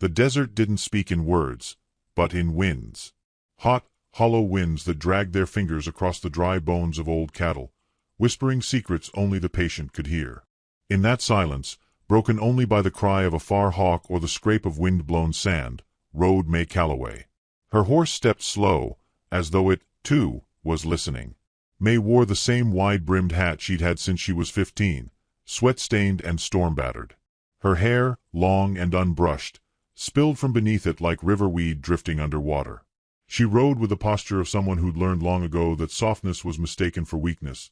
The desert didn't speak in words, but in winds. Hot, hollow winds that dragged their fingers across the dry bones of old cattle, whispering secrets only the patient could hear. In that silence, broken only by the cry of a far hawk or the scrape of wind-blown sand, rode May Calloway. Her horse stepped slow, as though it, too, was listening. May wore the same wide-brimmed hat she'd had since she was 15, sweat-stained and storm-battered. Her hair, long and unbrushed, spilled from beneath it like river weed drifting under water. She rode with the posture of someone who'd learned long ago that softness was mistaken for weakness,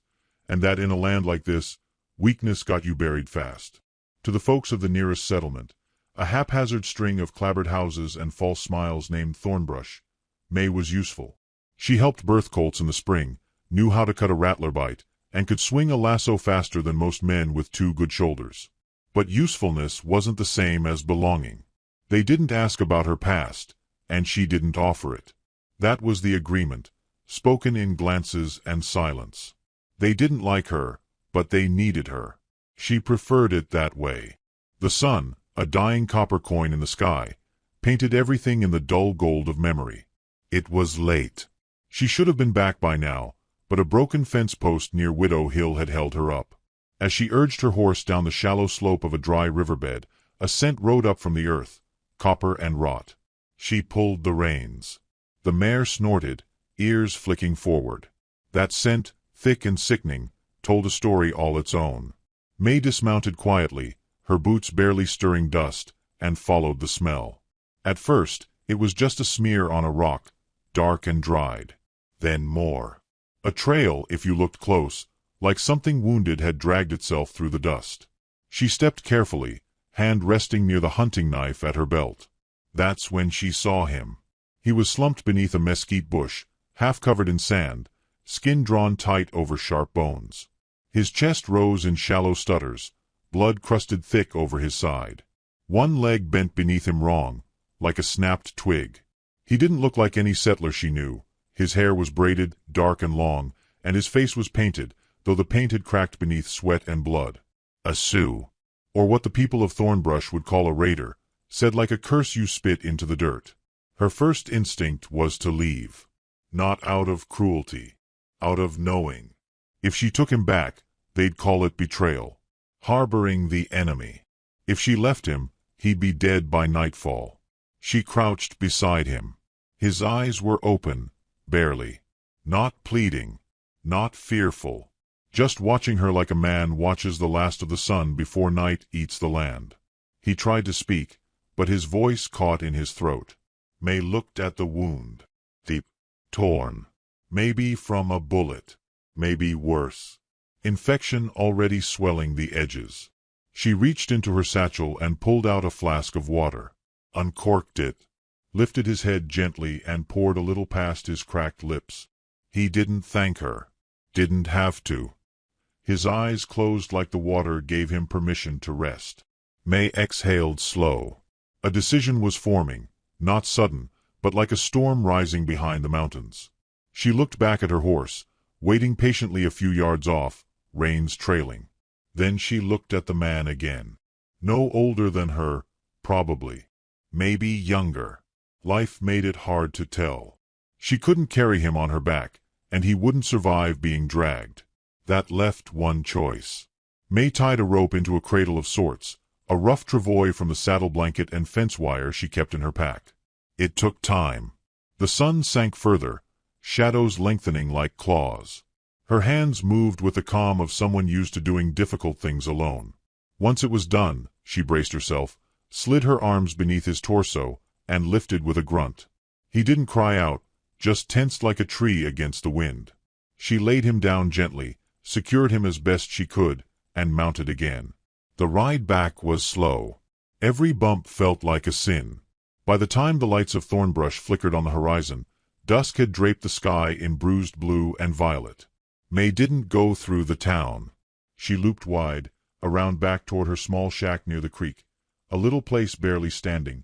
and that in a land like this, weakness got you buried fast. To the folks of the nearest settlement, a haphazard string of clapboard houses and false smiles named Thornbrush, May was useful. She helped birth colts in the spring, knew how to cut a rattler bite, and could swing a lasso faster than most men with 2 good shoulders. But usefulness wasn't the same as belonging. They didn't ask about her past, and she didn't offer it. That was the agreement, spoken in glances and silence. They didn't like her, but they needed her. She preferred it that way. The sun, a dying copper coin in the sky, painted everything in the dull gold of memory. It was late. She should have been back by now, but a broken fence post near Widow Hill had held her up. As she urged her horse down the shallow slope of a dry riverbed, a scent rode up from the earth, copper and rot. She pulled the reins. The mare snorted, ears flicking forward. That scent, thick and sickening, told a story all its own. May dismounted quietly, her boots barely stirring dust, and followed the smell. At first, it was just a smear on a rock, dark and dried. Then more. A trail, if you looked close, like something wounded had dragged itself through the dust. She stepped carefully, hand resting near the hunting knife at her belt. That's when she saw him. He was slumped beneath a mesquite bush, half covered in sand, skin drawn tight over sharp bones. His chest rose in shallow stutters, blood crusted thick over his side. One leg bent beneath him wrong, like a snapped twig. He didn't look like any settler she knew. His hair was braided, dark and long, and his face was painted, though the paint had cracked beneath sweat and blood. A Sioux, or what the people of Thornbrush would call a raider, said like a curse you spit into the dirt. Her first instinct was to leave. Not out of cruelty. Out of knowing. If she took him back, they'd call it betrayal. Harboring the enemy. If she left him, he'd be dead by nightfall. She crouched beside him. His eyes were open, barely. Not pleading. Not fearful. Just watching her like a man watches the last of the sun before night eats the land. He tried to speak, but his voice caught in his throat. May looked at the wound. Deep. Torn. Maybe from a bullet. Maybe worse. Infection already swelling the edges. She reached into her satchel and pulled out a flask of water. Uncorked it. Lifted his head gently and poured a little past his cracked lips. He didn't thank her. Didn't have to. His eyes closed like the water gave him permission to rest. May exhaled slow. A decision was forming, not sudden, but like a storm rising behind the mountains. She looked back at her horse, waiting patiently a few yards off, reins trailing. Then she looked at the man again. No older than her, probably. Maybe younger. Life made it hard to tell. She couldn't carry him on her back, and he wouldn't survive being dragged. That left one choice. May tied a rope into a cradle of sorts, a rough travois from the saddle blanket and fence wire she kept in her pack. It took time. The sun sank further, shadows lengthening like claws. Her hands moved with the calm of someone used to doing difficult things alone. Once it was done, she braced herself, slid her arms beneath his torso, and lifted with a grunt. He didn't cry out, just tensed like a tree against the wind. She laid him down gently, secured him as best she could, and mounted again. The ride back was slow. Every bump felt like a sin. By the time the lights of Thornbrush flickered on the horizon, dusk had draped the sky in bruised blue and violet. May didn't go through the town. She looped wide, around back toward her small shack near the creek, a little place barely standing,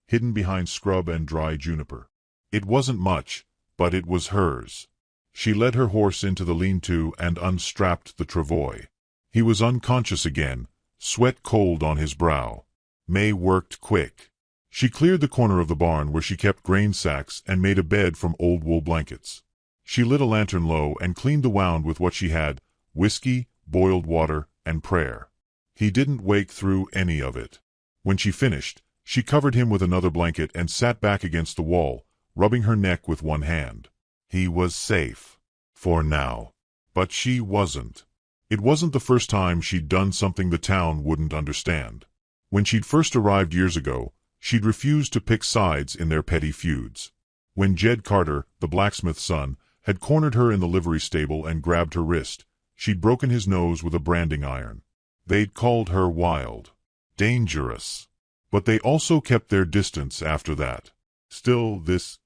hidden behind scrub and dry juniper. It wasn't much, but it was hers. She led her horse into the lean-to and unstrapped the travois. He was unconscious again, sweat cold on his brow. May worked quick. She cleared the corner of the barn where she kept grain sacks and made a bed from old wool blankets. She lit a lantern low and cleaned the wound with what she had: whiskey, boiled water, and prayer. He didn't wake through any of it. When she finished, she covered him with another blanket and sat back against the wall, rubbing her neck with one hand. He was safe. For now. But she wasn't. It wasn't the first time she'd done something the town wouldn't understand. When she'd first arrived years ago, she'd refused to pick sides in their petty feuds. When Jed Carter, the blacksmith's son, had cornered her in the livery stable and grabbed her wrist, she'd broken his nose with a branding iron. They'd called her wild. Dangerous. But they also kept their distance after that. Still, this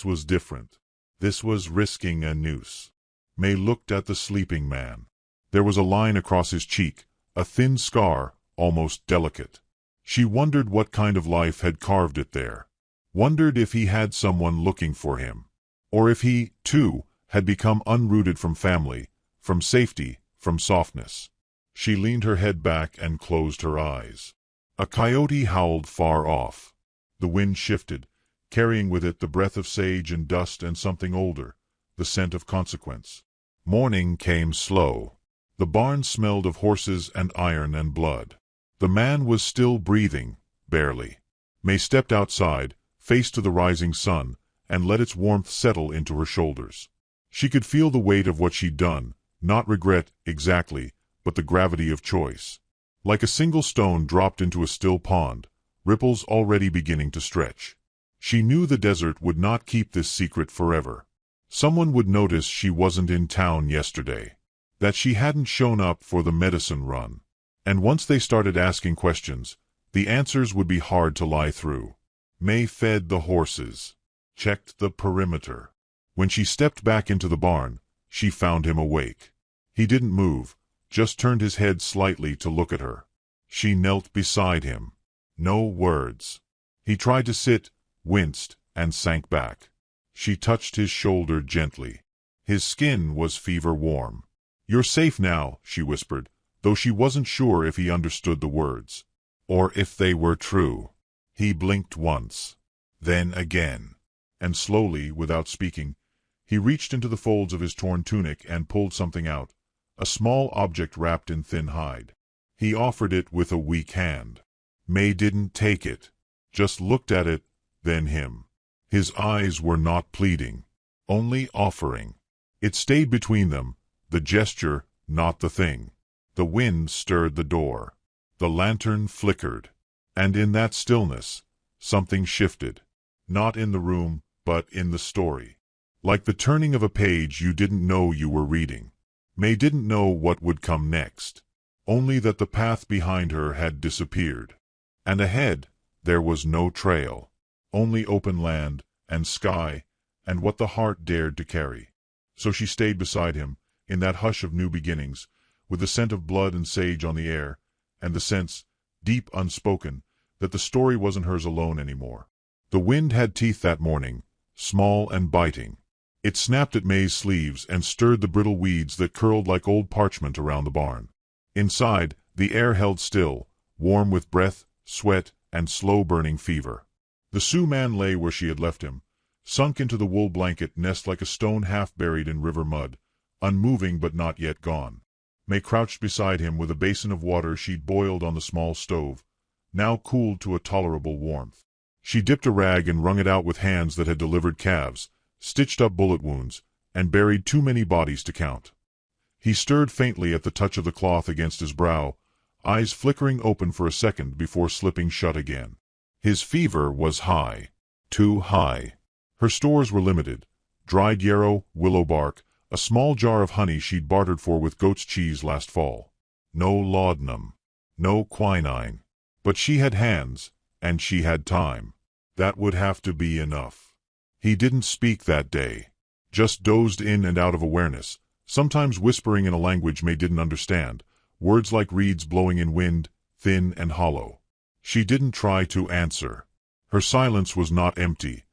was different. This was risking a noose. May looked at the sleeping man. There was a line across his cheek, a thin scar, almost delicate. She wondered what kind of life had carved it there. Wondered if he had someone looking for him. Or if he, too, had become unrooted from family, from safety, from softness. She leaned her head back and closed her eyes. A coyote howled far off. The wind shifted, carrying with it the breath of sage and dust and something older, the scent of consequence. Morning came slow. The barn smelled of horses and iron and blood. The man was still breathing, barely. May stepped outside, face to the rising sun, and let its warmth settle into her shoulders. She could feel the weight of what she'd done, not regret, exactly, but the gravity of choice. Like a single stone dropped into a still pond, ripples already beginning to stretch. She knew the desert would not keep this secret forever. Someone would notice she wasn't in town yesterday. That she hadn't shown up for the medicine run. And once they started asking questions, the answers would be hard to lie through. May fed the horses. Checked the perimeter. When she stepped back into the barn, she found him awake. He didn't move, just turned his head slightly to look at her. She knelt beside him. No words. He tried to sit, winced, and sank back. She touched his shoulder gently. His skin was fever-warm. "You're safe now," she whispered, though she wasn't sure if he understood the words. Or if they were true. He blinked once. Then again. And slowly, without speaking, he reached into the folds of his torn tunic and pulled something out, a small object wrapped in thin hide. He offered it with a weak hand. May didn't take it. Just looked at it, then him. His eyes were not pleading, only offering. It stayed between them, the gesture, not the thing. The wind stirred the door. The lantern flickered. And in that stillness, something shifted. Not in the room, but in the story. Like the turning of a page you didn't know you were reading. May didn't know what would come next. Only that the path behind her had disappeared. And ahead, there was no trail. Only open land, and sky, and what the heart dared to carry. So she stayed beside him, in that hush of new beginnings, with the scent of blood and sage on the air, and the sense, deep unspoken, that the story wasn't hers alone anymore. The wind had teeth that morning, small and biting. It snapped at May's sleeves and stirred the brittle weeds that curled like old parchment around the barn. Inside, the air held still, warm with breath, sweat, and slow-burning fever. The Sioux man lay where she had left him, sunk into the wool blanket nest like a stone half buried in river mud, unmoving but not yet gone. May crouched beside him with a basin of water she'd boiled on the small stove, now cooled to a tolerable warmth. She dipped a rag and wrung it out with hands that had delivered calves, stitched up bullet wounds, and buried too many bodies to count. He stirred faintly at the touch of the cloth against his brow, eyes flickering open for a second before slipping shut again. His fever was high. Too high. Her stores were limited. Dried yarrow, willow bark, a small jar of honey she'd bartered for with goat's cheese last fall. No laudanum. No quinine. But she had hands, and she had time. That would have to be enough. He didn't speak that day. Just dozed in and out of awareness, sometimes whispering in a language May didn't understand, words like reeds blowing in wind, thin and hollow. She didn't try to answer. Her silence was not empty.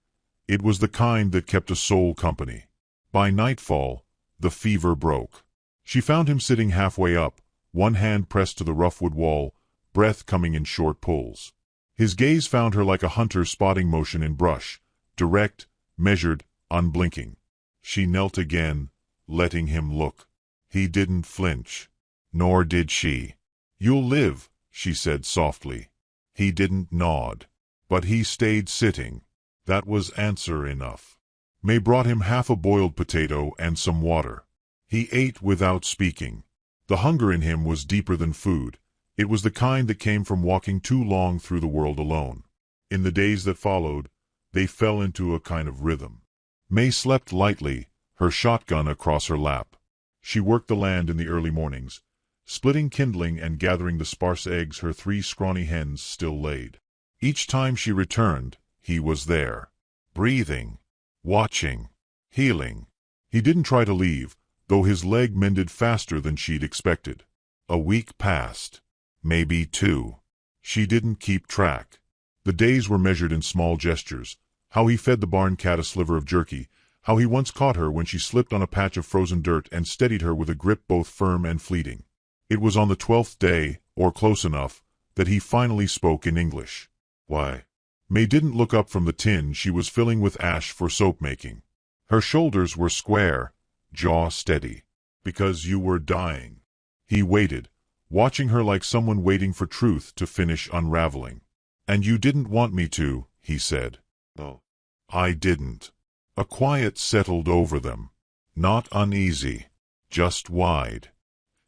It was the kind that kept a soul company. By nightfall, the fever broke. She found him sitting halfway up, one hand pressed to the rough wood wall, breath coming in short pulls. His gaze found her like a hunter spotting motion in brush, direct, measured, unblinking. She knelt again, letting him look. He didn't flinch. Nor did she. "You'll live," she said softly. He didn't nod. But he stayed sitting. That was answer enough. May brought him half a boiled potato and some water. He ate without speaking. The hunger in him was deeper than food. It was the kind that came from walking too long through the world alone. In the days that followed, they fell into a kind of rhythm. May slept lightly, her shotgun across her lap. She worked the land in the early mornings, splitting kindling and gathering the sparse eggs her 3 scrawny hens still laid. Each time she returned, he was there, breathing, watching, healing. He didn't try to leave, though his leg mended faster than she'd expected. A week passed. Maybe 2. She didn't keep track. The days were measured in small gestures. How he fed the barn cat a sliver of jerky, how he once caught her when she slipped on a patch of frozen dirt and steadied her with a grip both firm and fleeting. It was on the 12th day, or close enough, that he finally spoke in English. "Why?" May didn't look up from the tin she was filling with ash for soap making. Her shoulders were square, jaw steady. "Because you were dying." He waited, watching her like someone waiting for truth to finish unraveling. "And you didn't want me to," he said. "No, I didn't." A quiet settled over them. Not uneasy, just wide.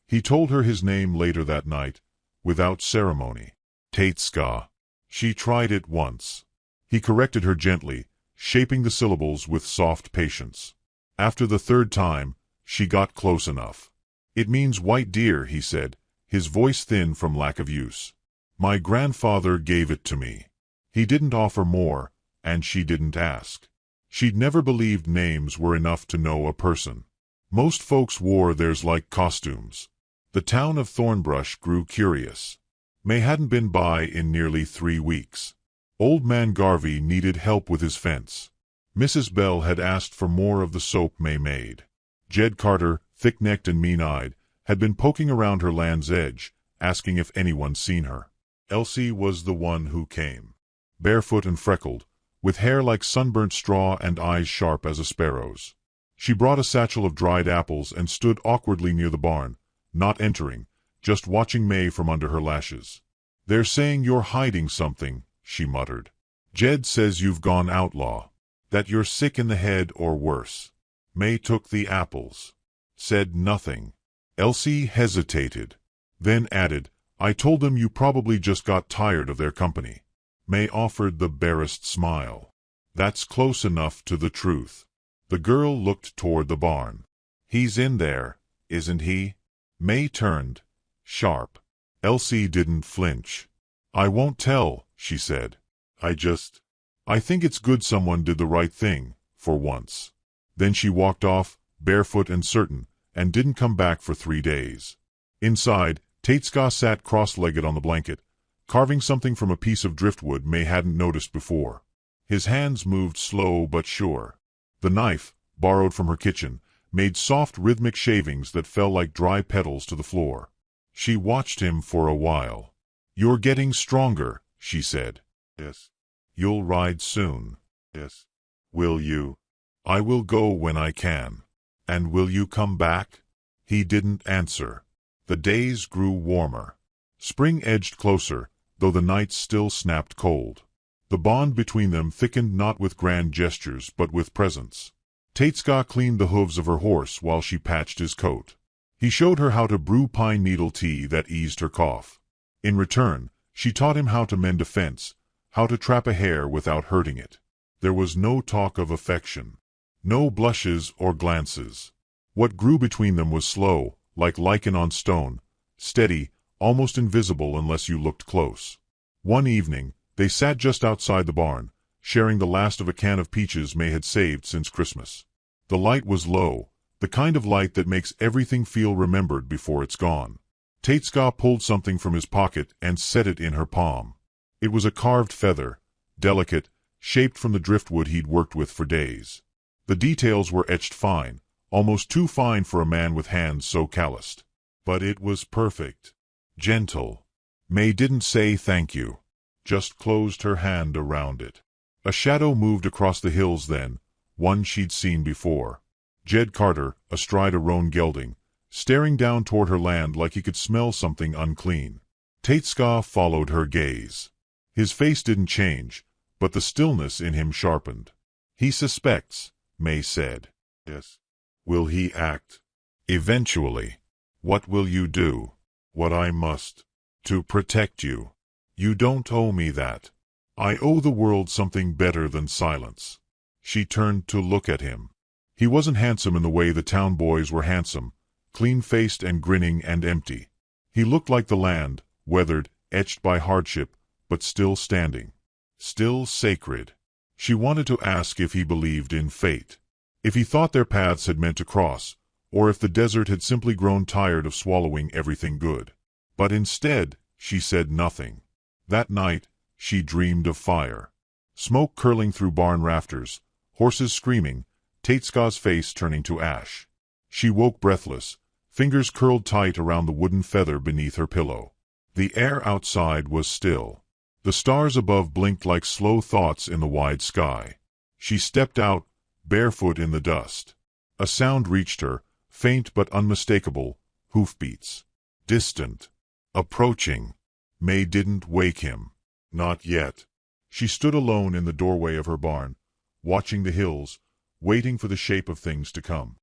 He told her his name later that night, without ceremony. Taitska. She tried it once. He corrected her gently, shaping the syllables with soft patience. After the 3rd time, she got close enough. "It means white deer," he said, his voice thin from lack of use. "My grandfather gave it to me." He didn't offer more, and she didn't ask. She'd never believed names were enough to know a person. Most folks wore theirs like costumes. The town of Thornbrush grew curious. May hadn't been by in nearly 3 weeks. Old man Garvey needed help with his fence. Mrs. Bell had asked for more of the soap May made. Jed Carter, thick-necked and mean-eyed, had been poking around her land's edge, asking if anyone seen her. Elsie was the one who came. Barefoot and freckled, with hair like sunburnt straw and eyes sharp as a sparrow's. She brought a satchel of dried apples and stood awkwardly near the barn, not entering, just watching May from under her lashes. "They're saying you're hiding something," she muttered. "Jed says you've gone outlaw. That you're sick in the head or worse." May took the apples. Said nothing. Elsie hesitated. Then added, "I told them you probably just got tired of their company." May offered the barest smile. "That's close enough to the truth." The girl looked toward the barn. "He's in there, isn't he?" May turned, sharp. Elsie didn't flinch. "I won't tell," she said. I think it's good someone did the right thing, for once." Then she walked off, barefoot and certain, and didn't come back for 3 days. Inside, Taitska sat cross-legged on the blanket, carving something from a piece of driftwood May hadn't noticed before. His hands moved slow but sure. The knife, borrowed from her kitchen, made soft rhythmic shavings that fell like dry petals to the floor. She watched him for a while. "You're getting stronger," she said. "Yes." "You'll ride soon." "Yes." "Will you?" "I will go when I can." "And will you come back?" He didn't answer. The days grew warmer. Spring edged closer, though the nights still snapped cold. The bond between them thickened not with grand gestures but with presence. Taitska cleaned the hooves of her horse while she patched his coat. He showed her how to brew pine needle tea that eased her cough. In return, she taught him how to mend a fence, how to trap a hare without hurting it. There was no talk of affection. No blushes or glances. What grew between them was slow, like lichen on stone, steady, almost invisible unless you looked close. One evening, they sat just outside the barn, sharing the last of a can of peaches May had saved since Christmas. The light was low, the kind of light that makes everything feel remembered before it's gone. Taitska pulled something from his pocket and set it in her palm. It was a carved feather, delicate, shaped from the driftwood he'd worked with for days. The details were etched fine, almost too fine for a man with hands so calloused. But it was perfect. Gentle. May didn't say thank you. just closed her hand around it. A shadow moved across the hills then, one she'd seen before. Jed Carter, astride a roan gelding, staring down toward her land like he could smell something unclean. Taitska followed her gaze. His face didn't change, but the stillness in him sharpened. He suspects, May said. Yes. Will he act? Eventually. What will you do? What I must. To protect you. You don't owe me that. I owe the world something better than silence. She turned to look at him. He wasn't handsome in the way the town boys were handsome, clean-faced and grinning and empty. He looked like the land, weathered, etched by hardship, but still standing. Still sacred. She wanted to ask if he believed in fate. If he thought their paths had meant to cross, or if the desert had simply grown tired of swallowing everything good. But instead, she said nothing. That night, she dreamed of fire. Smoke curling through barn rafters, horses screaming, Taitska's face turning to ash. She woke breathless, fingers curled tight around the wooden feather beneath her pillow. The air outside was still. The stars above blinked like slow thoughts in the wide sky. She stepped out, barefoot in the dust. A sound reached her, faint but unmistakable, hoofbeats. Distant. Approaching. May didn't wake him. Not yet. She stood alone in the doorway of her barn, watching the hills, waiting for the shape of things to come.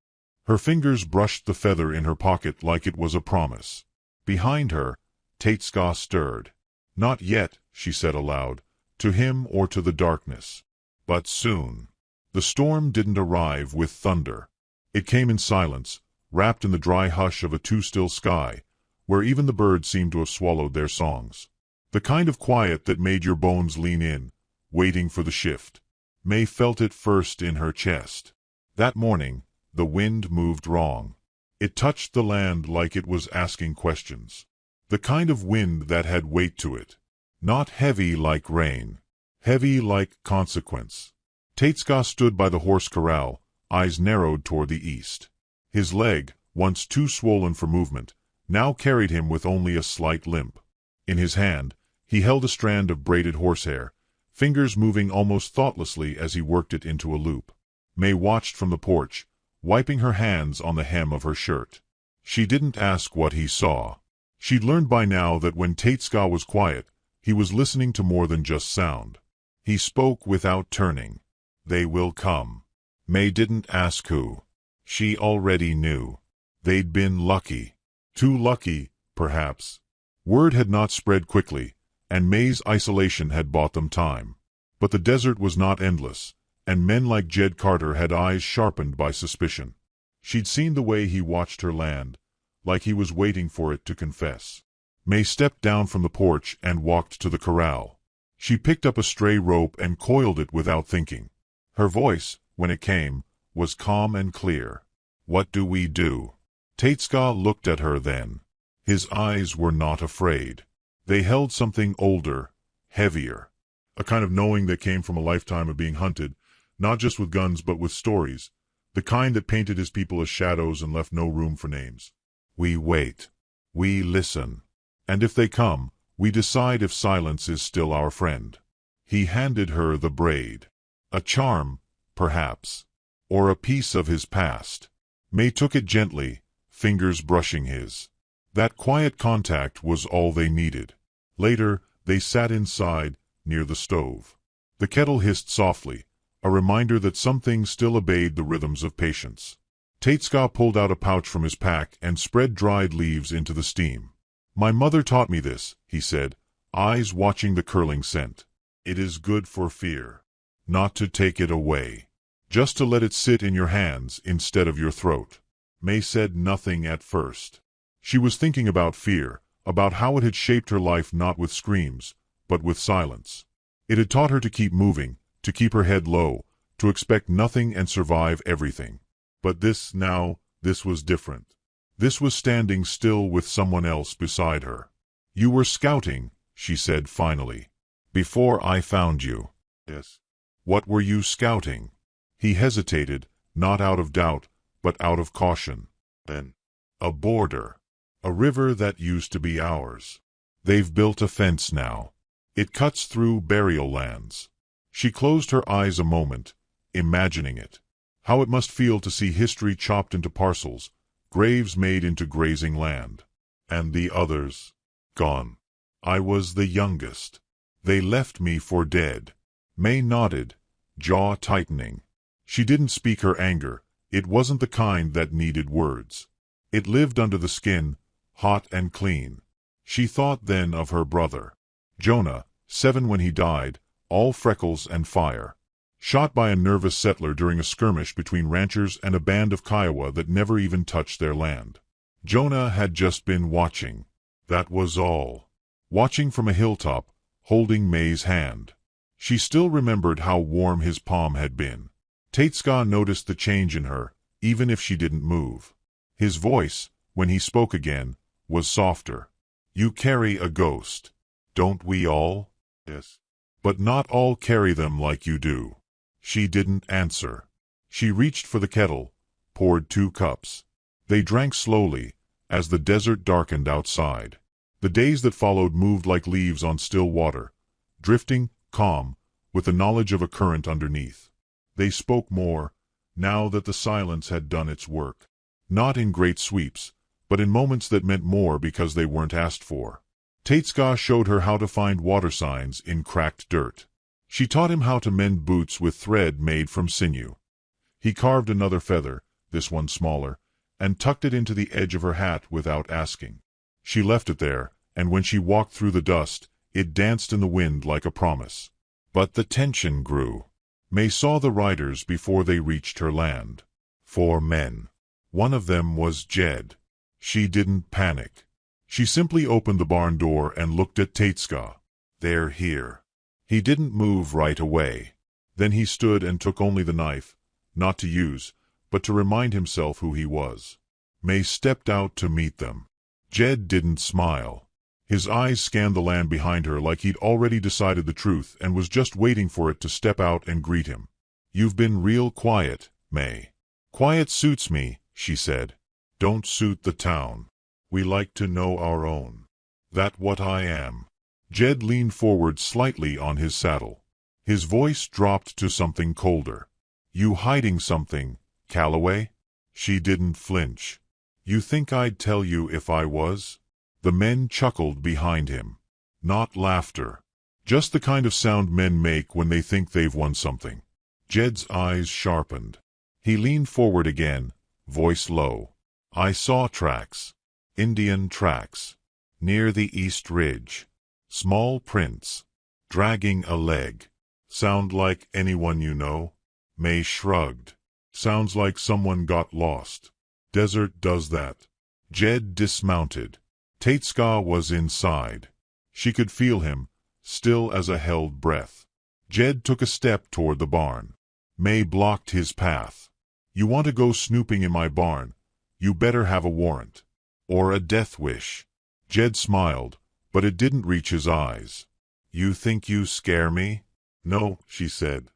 Her fingers brushed the feather in her pocket like it was a promise. Behind her, Taitska stirred. Not yet, she said aloud, to him or to the darkness. But soon. The storm didn't arrive with thunder. It came in silence, wrapped in the dry hush of a too-still sky, where even the birds seemed to have swallowed their songs. The kind of quiet that made your bones lean in, waiting for the shift. May felt it first in her chest. That morning, the wind moved wrong. It touched the land like it was asking questions. The kind of wind that had weight to it. Not heavy like rain. Heavy like consequence. Taitska stood by the horse corral, eyes narrowed toward the east. His leg, once too swollen for movement, now carried him with only a slight limp. In his hand, he held a strand of braided horsehair, fingers moving almost thoughtlessly as he worked it into a loop. May watched from the porch, wiping her hands on the hem of her shirt. She didn't ask what he saw. She'd learned by now that when Taitska was quiet, he was listening to more than just sound. He spoke without turning. They will come. May didn't ask who. She already knew. They'd been lucky. Too lucky, perhaps. Word had not spread quickly, and May's isolation had bought them time. But the desert was not endless, and men like Jed Carter had eyes sharpened by suspicion. She'd seen the way he watched her land, like he was waiting for it to confess. May stepped down from the porch and walked to the corral. She picked up a stray rope and coiled it without thinking. Her voice, when it came, was calm and clear. What do we do? Taitska looked at her then. His eyes were not afraid. They held something older, heavier. A kind of knowing that came from a lifetime of being hunted, not just with guns but with stories, the kind that painted his people as shadows and left no room for names. We wait. We listen. And if they come, we decide if silence is still our friend. He handed her the braid. A charm, perhaps. Or a piece of his past. May took it gently, fingers brushing his. That quiet contact was all they needed. Later, they sat inside, near the stove. The kettle hissed softly, a reminder that some things still obeyed the rhythms of patience. Taitska pulled out a pouch from his pack and spread dried leaves into the steam. My mother taught me this, he said, eyes watching the curling scent. It is good for fear. Not to take it away. Just to let it sit in your hands instead of your throat. May said nothing at first. She was thinking about fear, about how it had shaped her life not with screams, but with silence. It had taught her to keep moving, to keep her head low, to expect nothing and survive everything. But this was different. This was standing still with someone else beside her. You were scouting, she said finally. Before I found you. Yes. What were you scouting? He hesitated, not out of doubt, but out of caution. Then, a border. A river that used to be ours. They've built a fence now. It cuts through burial lands. She closed her eyes a moment, imagining it. How it must feel to see history chopped into parcels, graves made into grazing land. And the others, gone. I was the youngest. They left me for dead. May nodded, jaw tightening. She didn't speak her anger. It wasn't the kind that needed words. It lived under the skin, hot and clean. She thought then of her brother. Jonah, 7 when he died, all freckles and fire. Shot by a nervous settler during a skirmish between ranchers and a band of Kiowa that never even touched their land. Jonah had just been watching. That was all. Watching from a hilltop, holding May's hand. She still remembered how warm his palm had been. Tatska noticed the change in her, even if she didn't move. His voice, when he spoke again, was softer. You carry a ghost. Don't we all? Yes. But not all carry them like you do. She didn't answer. She reached for the kettle, poured 2 cups. They drank slowly, as the desert darkened outside. The days that followed moved like leaves on still water, drifting, calm, with the knowledge of a current underneath. They spoke more, now that the silence had done its work. Not in great sweeps, but in moments that meant more because they weren't asked for. Tatska showed her how to find water signs in cracked dirt. She taught him how to mend boots with thread made from sinew. He carved another feather, this one smaller, and tucked it into the edge of her hat without asking. She left it there, and when she walked through the dust, it danced in the wind like a promise. But the tension grew. May saw the riders before they reached her land. 4 men. One of them was Jed. She didn't panic. She simply opened the barn door and looked at Tatska. They're here. He didn't move right away. Then he stood and took only the knife, not to use, but to remind himself who he was. May stepped out to meet them. Jed didn't smile. His eyes scanned the land behind her like he'd already decided the truth and was just waiting for it to step out and greet him. You've been real quiet, May. Quiet suits me, she said. Don't suit the town. We like to know our own. That what I am. Jed leaned forward slightly on his saddle. His voice dropped to something colder. You hiding something, Calloway? She didn't flinch. You think I'd tell you if I was? The men chuckled behind him. Not laughter. Just the kind of sound men make when they think they've won something. Jed's eyes sharpened. He leaned forward again, voice low. I saw tracks. Indian tracks. Near the East Ridge. Small prints. Dragging a leg. Sound like anyone you know? May shrugged. Sounds like someone got lost. Desert does that. Jed dismounted. Tatska was inside. She could feel him, still as a held breath. Jed took a step toward the barn. May blocked his path. You want to go snooping in my barn? You better have a warrant. Or a death wish. Jed smiled, but it didn't reach his eyes. You think you scare me? No, she said.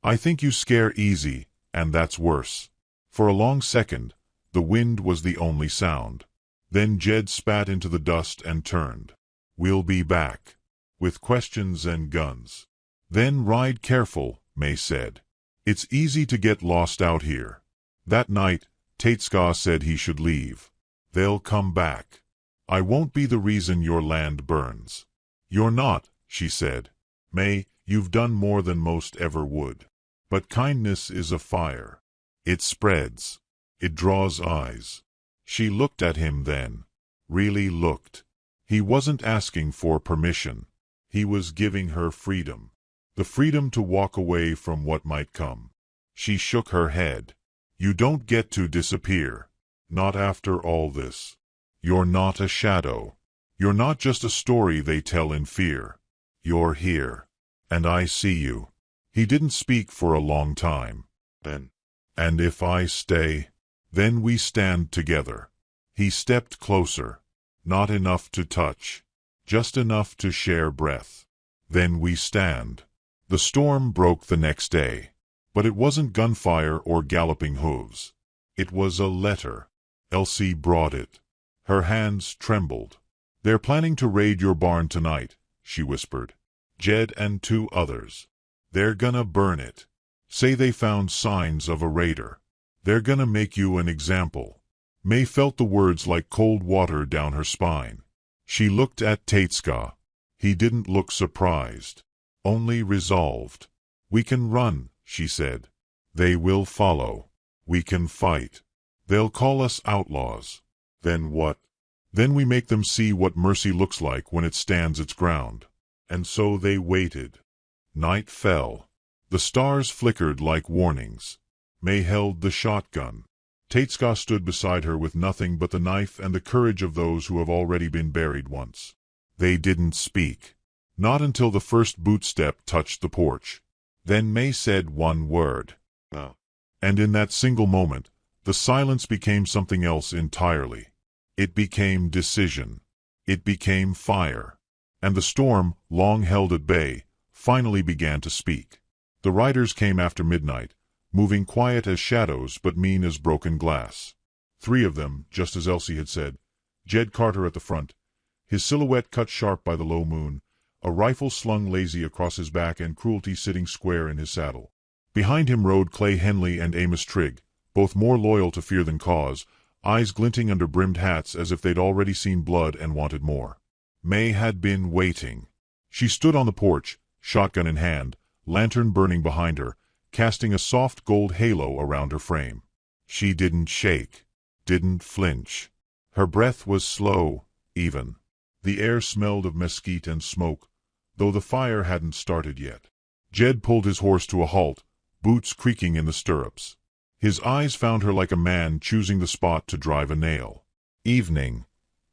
I think you scare easy, and that's worse. For a long second, the wind was the only sound. Then Jed spat into the dust and turned. We'll be back. With questions and guns. Then ride careful, May said. It's easy to get lost out here. That night, Tatska said he should leave. They'll come back. I won't be the reason your land burns. You're not, she said. May, you've done more than most ever would. But kindness is a fire. It spreads. It draws eyes. She looked at him then. Really looked. He wasn't asking for permission. He was giving her freedom. The freedom to walk away from what might come. She shook her head. You don't get to disappear. Not after all this. You're not a shadow. You're not just a story they tell in fear. You're here. And I see you. He didn't speak for a long time. Then. And if I stay, then we stand together. He stepped closer. Not enough to touch. Just enough to share breath. Then we stand. The storm broke the next day. But it wasn't gunfire or galloping hooves. It was a letter. Elsie brought it. Her hands trembled. They're planning to raid your barn tonight, she whispered. Jed and 2 others. They're gonna burn it. Say they found signs of a raider. They're gonna make you an example. May felt the words like cold water down her spine. She looked at Tateska. He didn't look surprised, only resolved. We can run, she said. They will follow. We can fight. They'll call us outlaws. Then what? Then we make them see what mercy looks like when it stands its ground. And so they waited. Night fell. The stars flickered like warnings. May held the shotgun. Tateska stood beside her with nothing but the knife and the courage of those who have already been buried once. They didn't speak. Not until the first boot step touched the porch. Then May said one word. No. And in that single moment, the silence became something else entirely. It became decision. It became fire. And the storm, long held at bay, finally began to speak. The riders came after midnight, moving quiet as shadows but mean as broken glass. 3 of them, just as Elsie had said. Jed Carter at the front, his silhouette cut sharp by the low moon, a rifle slung lazy across his back and Cruelty sitting square in his saddle. Behind him rode Clay Henley and Amos Trigg, both more loyal to fear than cause, eyes glinting under brimmed hats as if they'd already seen blood and wanted more. May had been waiting. She stood on the porch, shotgun in hand, lantern burning behind her, casting a soft gold halo around her frame. She didn't shake, didn't flinch. Her breath was slow, even. The air smelled of mesquite and smoke, though the fire hadn't started yet. Jed pulled his horse to a halt, boots creaking in the stirrups. His eyes found her like a man choosing the spot to drive a nail. Evening.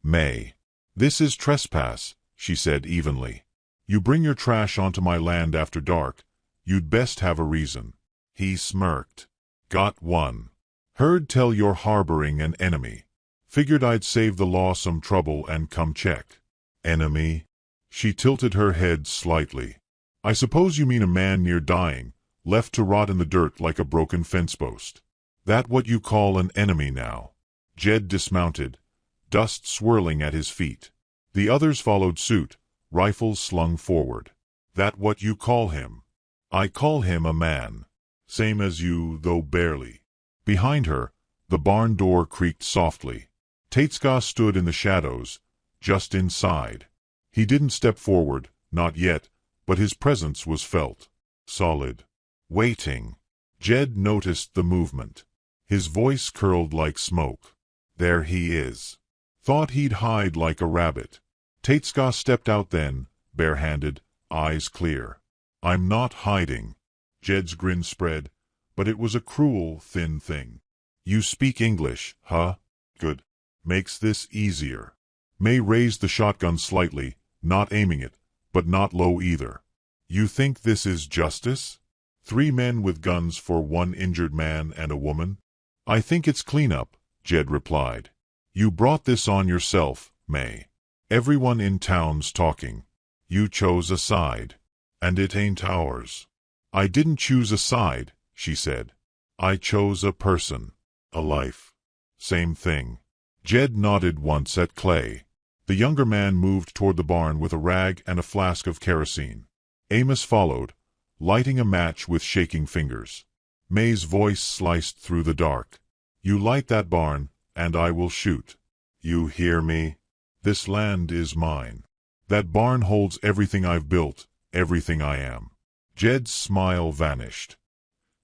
May. This is trespass, she said evenly. You bring your trash onto my land after dark, you'd best have a reason. He smirked. Got one. Heard tell you're harboring an enemy. Figured I'd save the law some trouble and come check. Enemy? She tilted her head slightly. I suppose you mean a man near dying, left to rot in the dirt like a broken fence post. That what you call an enemy now? Jed dismounted, dust swirling at his feet. The others followed suit, rifles slung forward. That what you call him? I call him a man. Same as you, though barely. Behind her, the barn door creaked softly. Tateska stood in the shadows, just inside. He didn't step forward, not yet, but his presence was felt. Solid. Waiting. Jed noticed the movement. His voice curled like smoke. There he is. Thought he'd hide like a rabbit. Tateska stepped out then, barehanded, eyes clear. I'm not hiding. Jed's grin spread, but it was a cruel, thin thing. You speak English, huh? Good. Makes this easier. May raised the shotgun slightly, not aiming it, but not low either. You think this is justice? 3 men with guns for 1 injured man and a woman? I think it's cleanup, Jed replied. You brought this on yourself, May. Everyone in town's talking. You chose a side. And it ain't ours. I didn't choose a side, she said. I chose a person. A life. Same thing. Jed nodded once at Clay. The younger man moved toward the barn with a rag and a flask of kerosene. Amos followed, lighting a match with shaking fingers. May's voice sliced through the dark. You light that barn, and I will shoot. You hear me? This land is mine. That barn holds everything I've built, everything I am. Jed's smile vanished.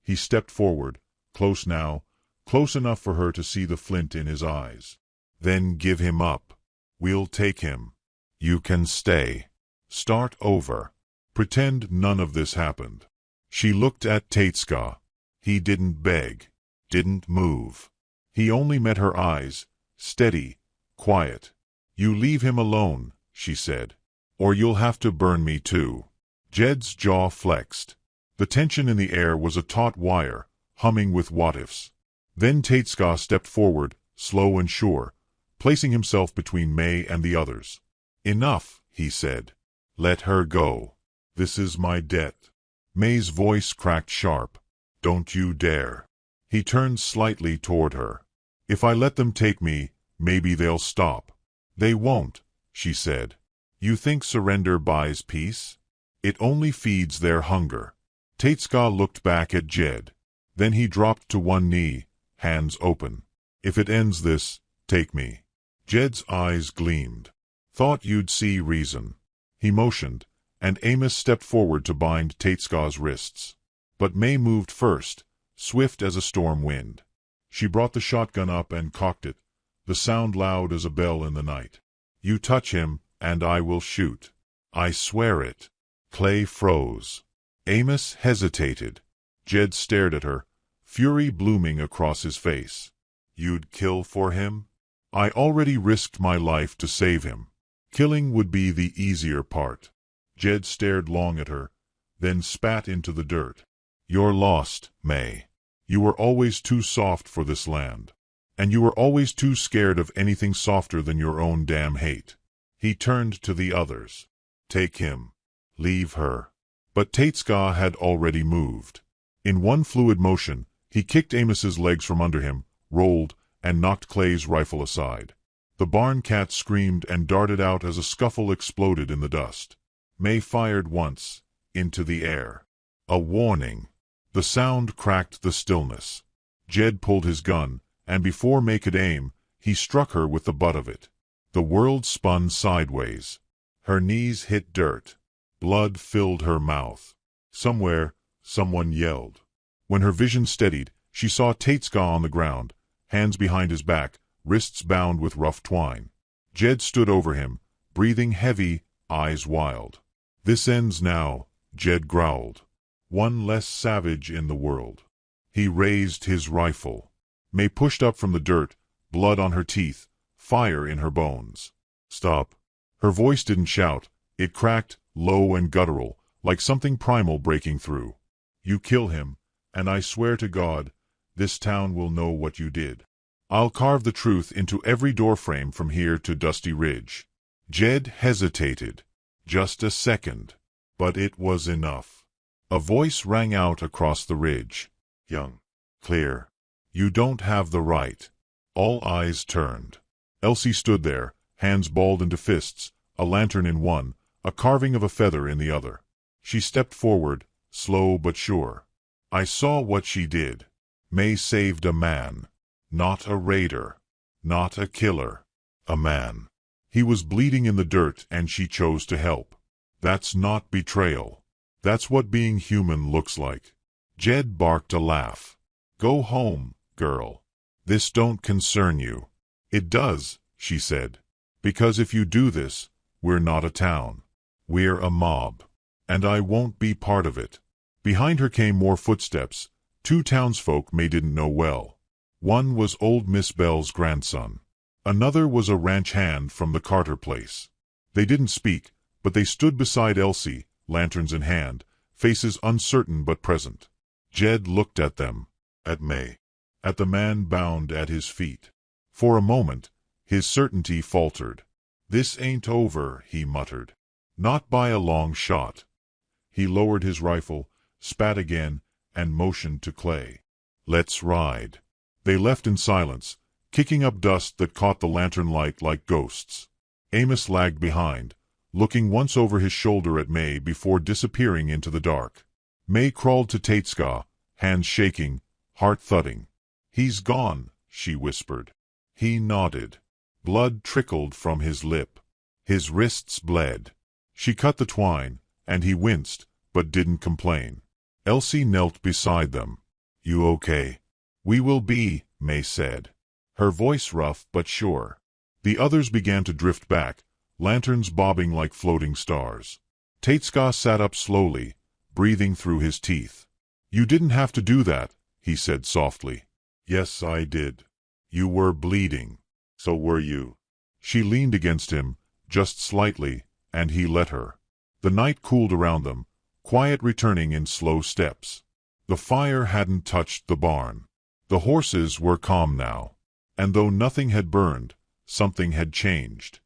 He stepped forward, close now, close enough for her to see the flint in his eyes. Then give him up. We'll take him. You can stay. Start over. Pretend none of this happened. She looked at Tateska. He didn't beg, didn't move. He only met her eyes, steady, quiet. You leave him alone, she said, or you'll have to burn me too. Jed's jaw flexed. The tension in the air was a taut wire, humming with what-ifs. Then Tateska stepped forward, slow and sure, placing himself between May and the others. Enough, he said. Let her go. This is my debt. May's voice cracked sharp. Don't you dare. He turned slightly toward her. If I let them take me, maybe they'll stop. They won't, she said. You think surrender buys peace? It only feeds their hunger. Tateska looked back at Jed. Then he dropped to one knee, hands open. If it ends this, take me. Jed's eyes gleamed. Thought you'd see reason. He motioned, and Amos stepped forward to bind Tateska's wrists. But May moved first, swift as a storm wind. She brought the shotgun up and cocked it, the sound loud as a bell in the night. You touch him, and I will shoot. I swear it. Clay froze. Amos hesitated. Jed stared at her, fury blooming across his face. You'd kill for him? I already risked my life to save him. Killing would be the easier part. Jed stared long at her, then spat into the dirt. You're lost, May. You were always too soft for this land. And you were always too scared of anything softer than your own damn hate. He turned to the others. Take him. Leave her. But Tateska had already moved. In one fluid motion, he kicked Amos's legs from under him, rolled, and knocked Clay's rifle aside. The barn cat screamed and darted out as a scuffle exploded in the dust. May fired once, into the air. A warning. The sound cracked the stillness. Jed pulled his gun, and before May could aim, he struck her with the butt of it. The world spun sideways. Her knees hit dirt. Blood filled her mouth. Somewhere, someone yelled. When her vision steadied, she saw Tateska on the ground, hands behind his back, wrists bound with rough twine. Jed stood over him, breathing heavy, eyes wild. This ends now, Jed growled. One less savage in the world. He raised his rifle. May pushed up from the dirt, blood on her teeth, fire in her bones. Stop. Her voice didn't shout. It cracked, low and guttural, like something primal breaking through. You kill him, and I swear to God, this town will know what you did. I'll carve the truth into every doorframe from here to Dusty Ridge. Jed hesitated. Just a second. But it was enough. A voice rang out across the ridge. Young. Clear. You don't have the right. All eyes turned. Elsie stood there, hands balled into fists, a lantern in one, a carving of a feather in the other. She stepped forward, slow but sure. I saw what she did. May saved a man. Not a raider. Not a killer. A man. He was bleeding in the dirt and she chose to help. That's not betrayal. That's what being human looks like. Jed barked a laugh. Go home, girl. This don't concern you. It does, she said. Because if you do this, we're not a town. We're a mob. And I won't be part of it. Behind her came more footsteps, two townsfolk May didn't know well. One was old Miss Bell's grandson. Another was a ranch hand from the Carter place. They didn't speak, but they stood beside Elsie, lanterns in hand, faces uncertain but present. Jed looked at them, at May, at the man bound at his feet. For a moment, his certainty faltered. This ain't over, he muttered. Not by a long shot. He lowered his rifle, spat again, and motioned to Clay. Let's ride. They left in silence, kicking up dust that caught the lantern light like ghosts. Amos lagged behind, looking once over his shoulder at May before disappearing into the dark. May crawled to Tateska, hands shaking, heart thudding. He's gone, she whispered. He nodded. Blood trickled from his lip. His wrists bled. She cut the twine, and he winced, but didn't complain. Elsie knelt beside them. You okay? We will be, May said. Her voice rough but sure. The others began to drift back, lanterns bobbing like floating stars. Tateska sat up slowly, breathing through his teeth. You didn't have to do that, he said softly. Yes, I did. You were bleeding. So were you. She leaned against him, just slightly, and he let her. The night cooled around them, quiet returning in slow steps. The fire hadn't touched the barn. The horses were calm now. And though nothing had burned, something had changed.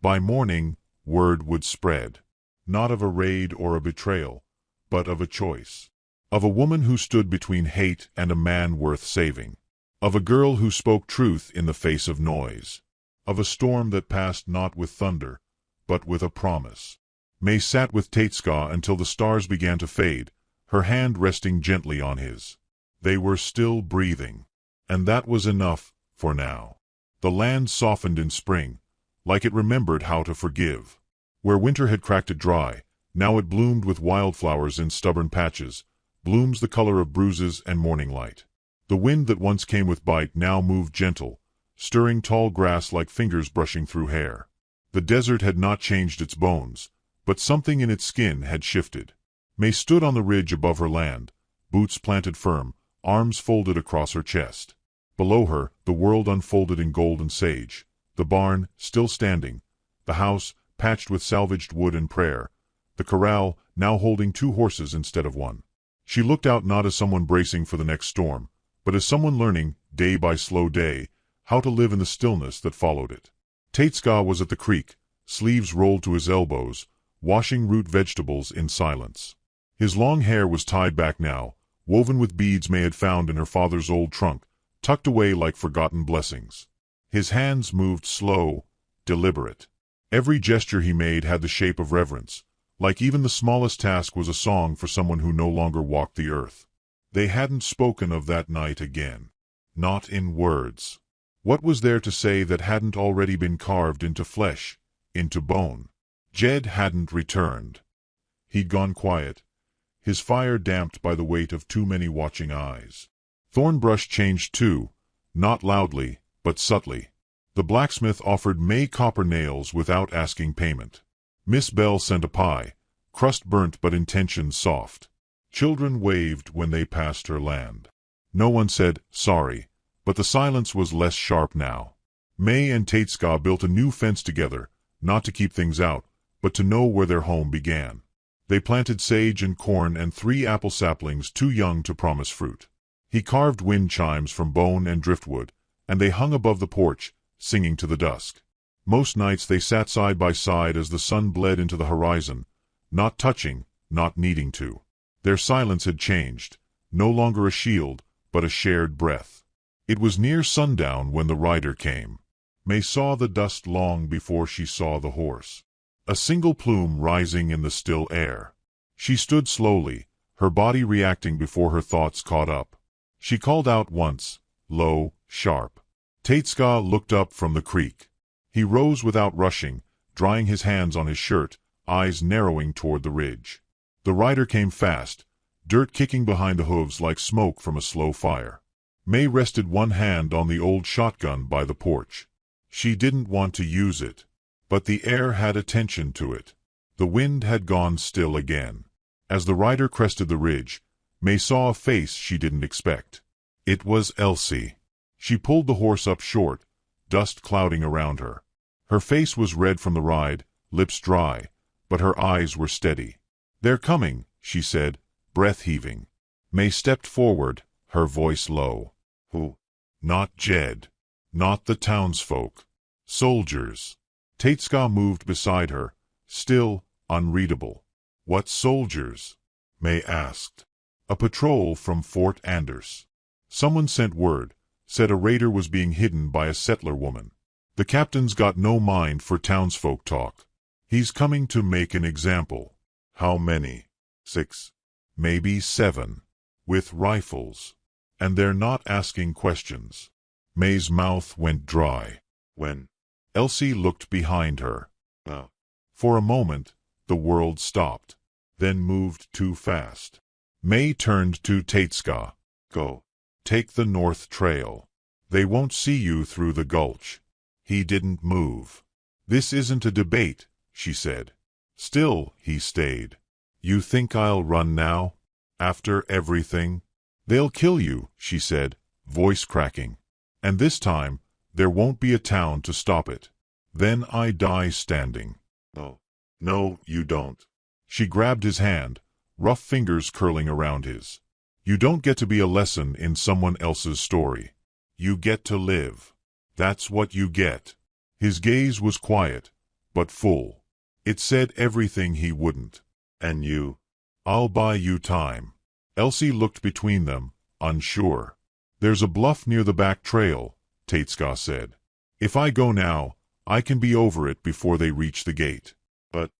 By morning, word would spread. Not of a raid or a betrayal, but of a choice. Of a woman who stood between hate and a man worth saving. Of a girl who spoke truth in the face of noise. Of a storm that passed not with thunder, but with a promise. May sat with Tateska until the stars began to fade, her hand resting gently on his. They were still breathing. And that was enough, for now. The land softened in spring, like it remembered how to forgive. Where winter had cracked it dry, now it bloomed with wildflowers in stubborn patches, blooms the color of bruises and morning light. The wind that once came with bite now moved gentle, stirring tall grass like fingers brushing through hair. The desert had not changed its bones, but something in its skin had shifted. May stood on the ridge above her land, boots planted firm, arms folded across her chest. Below her, the world unfolded in gold and sage, the barn, still standing, the house, patched with salvaged wood and prayer, the corral, now holding 2 horses instead of 1. She looked out not as someone bracing for the next storm, but as someone learning, day by slow day, how to live in the stillness that followed it. Tateska was at the creek, sleeves rolled to his elbows, washing root vegetables in silence. His long hair was tied back now, woven with beads May had found in her father's old trunk, tucked away like forgotten blessings. His hands moved slow, deliberate. Every gesture he made had the shape of reverence, like even the smallest task was a song for someone who no longer walked the earth. They hadn't spoken of that night again. Not in words. What was there to say that hadn't already been carved into flesh, into bone? Jed hadn't returned. He'd gone quiet, his fire damped by the weight of too many watching eyes. Thornbrush changed too, not loudly, but subtly. The blacksmith offered May copper nails without asking payment. Miss Bell sent a pie, crust burnt but intention soft. Children waved when they passed her land. No one said, sorry, but the silence was less sharp now. May and Tateska built a new fence together, not to keep things out, but to know where their home began. They planted sage and corn and 3 apple saplings too young to promise fruit. He carved wind chimes from bone and driftwood, and they hung above the porch, singing to the dusk. Most nights they sat side by side as the sun bled into the horizon, not touching, not needing to. Their silence had changed, no longer a shield, but a shared breath. It was near sundown when the rider came. May saw the dust long before she saw the horse. A single plume rising in the still air. She stood slowly, her body reacting before her thoughts caught up. She called out once, low, sharp. Tateska looked up from the creek. He rose without rushing, drying his hands on his shirt, eyes narrowing toward the ridge. The rider came fast, dirt kicking behind the hooves like smoke from a slow fire. May rested one hand on the old shotgun by the porch. She didn't want to use it, but the air had attention to it. The wind had gone still again. As the rider crested the ridge, May saw a face she didn't expect. It was Elsie. She pulled the horse up short, dust clouding around her. Her face was red from the ride, lips dry, but her eyes were steady. "They're coming," she said, breath heaving. May stepped forward, her voice low. "Who?" "Not Jed. Not the townsfolk. Soldiers." Tateska moved beside her, still, unreadable. "What soldiers?" May asked. "A patrol from Fort Anders. Someone sent word, said a raider was being hidden by a settler woman. The captain's got no mind for townsfolk talk. He's coming to make an example." "How many?" "6. Maybe 7. With rifles. And they're not asking questions." May's mouth went dry. "When?" Elsie looked behind her. For a moment, the world stopped, then moved too fast. May turned to Tateska. "Go. Take the north trail. They won't see you through the gulch." He didn't move. "This isn't a debate," she said. Still, he stayed. "You think I'll run now? After everything?" "They'll kill you," she said, voice cracking. "And this time, there won't be a town to stop it. Then I die standing." "Oh, no, you don't." She grabbed his hand, rough fingers curling around his. "You don't get to be a lesson in someone else's story. You get to live. That's what you get." His gaze was quiet, but full. It said everything he wouldn't. "And you?" "I'll buy you time." Elsie looked between them, unsure. "There's a bluff near the back trail," Tateska said. "If I go now, I can be over it before they reach the gate." "But..."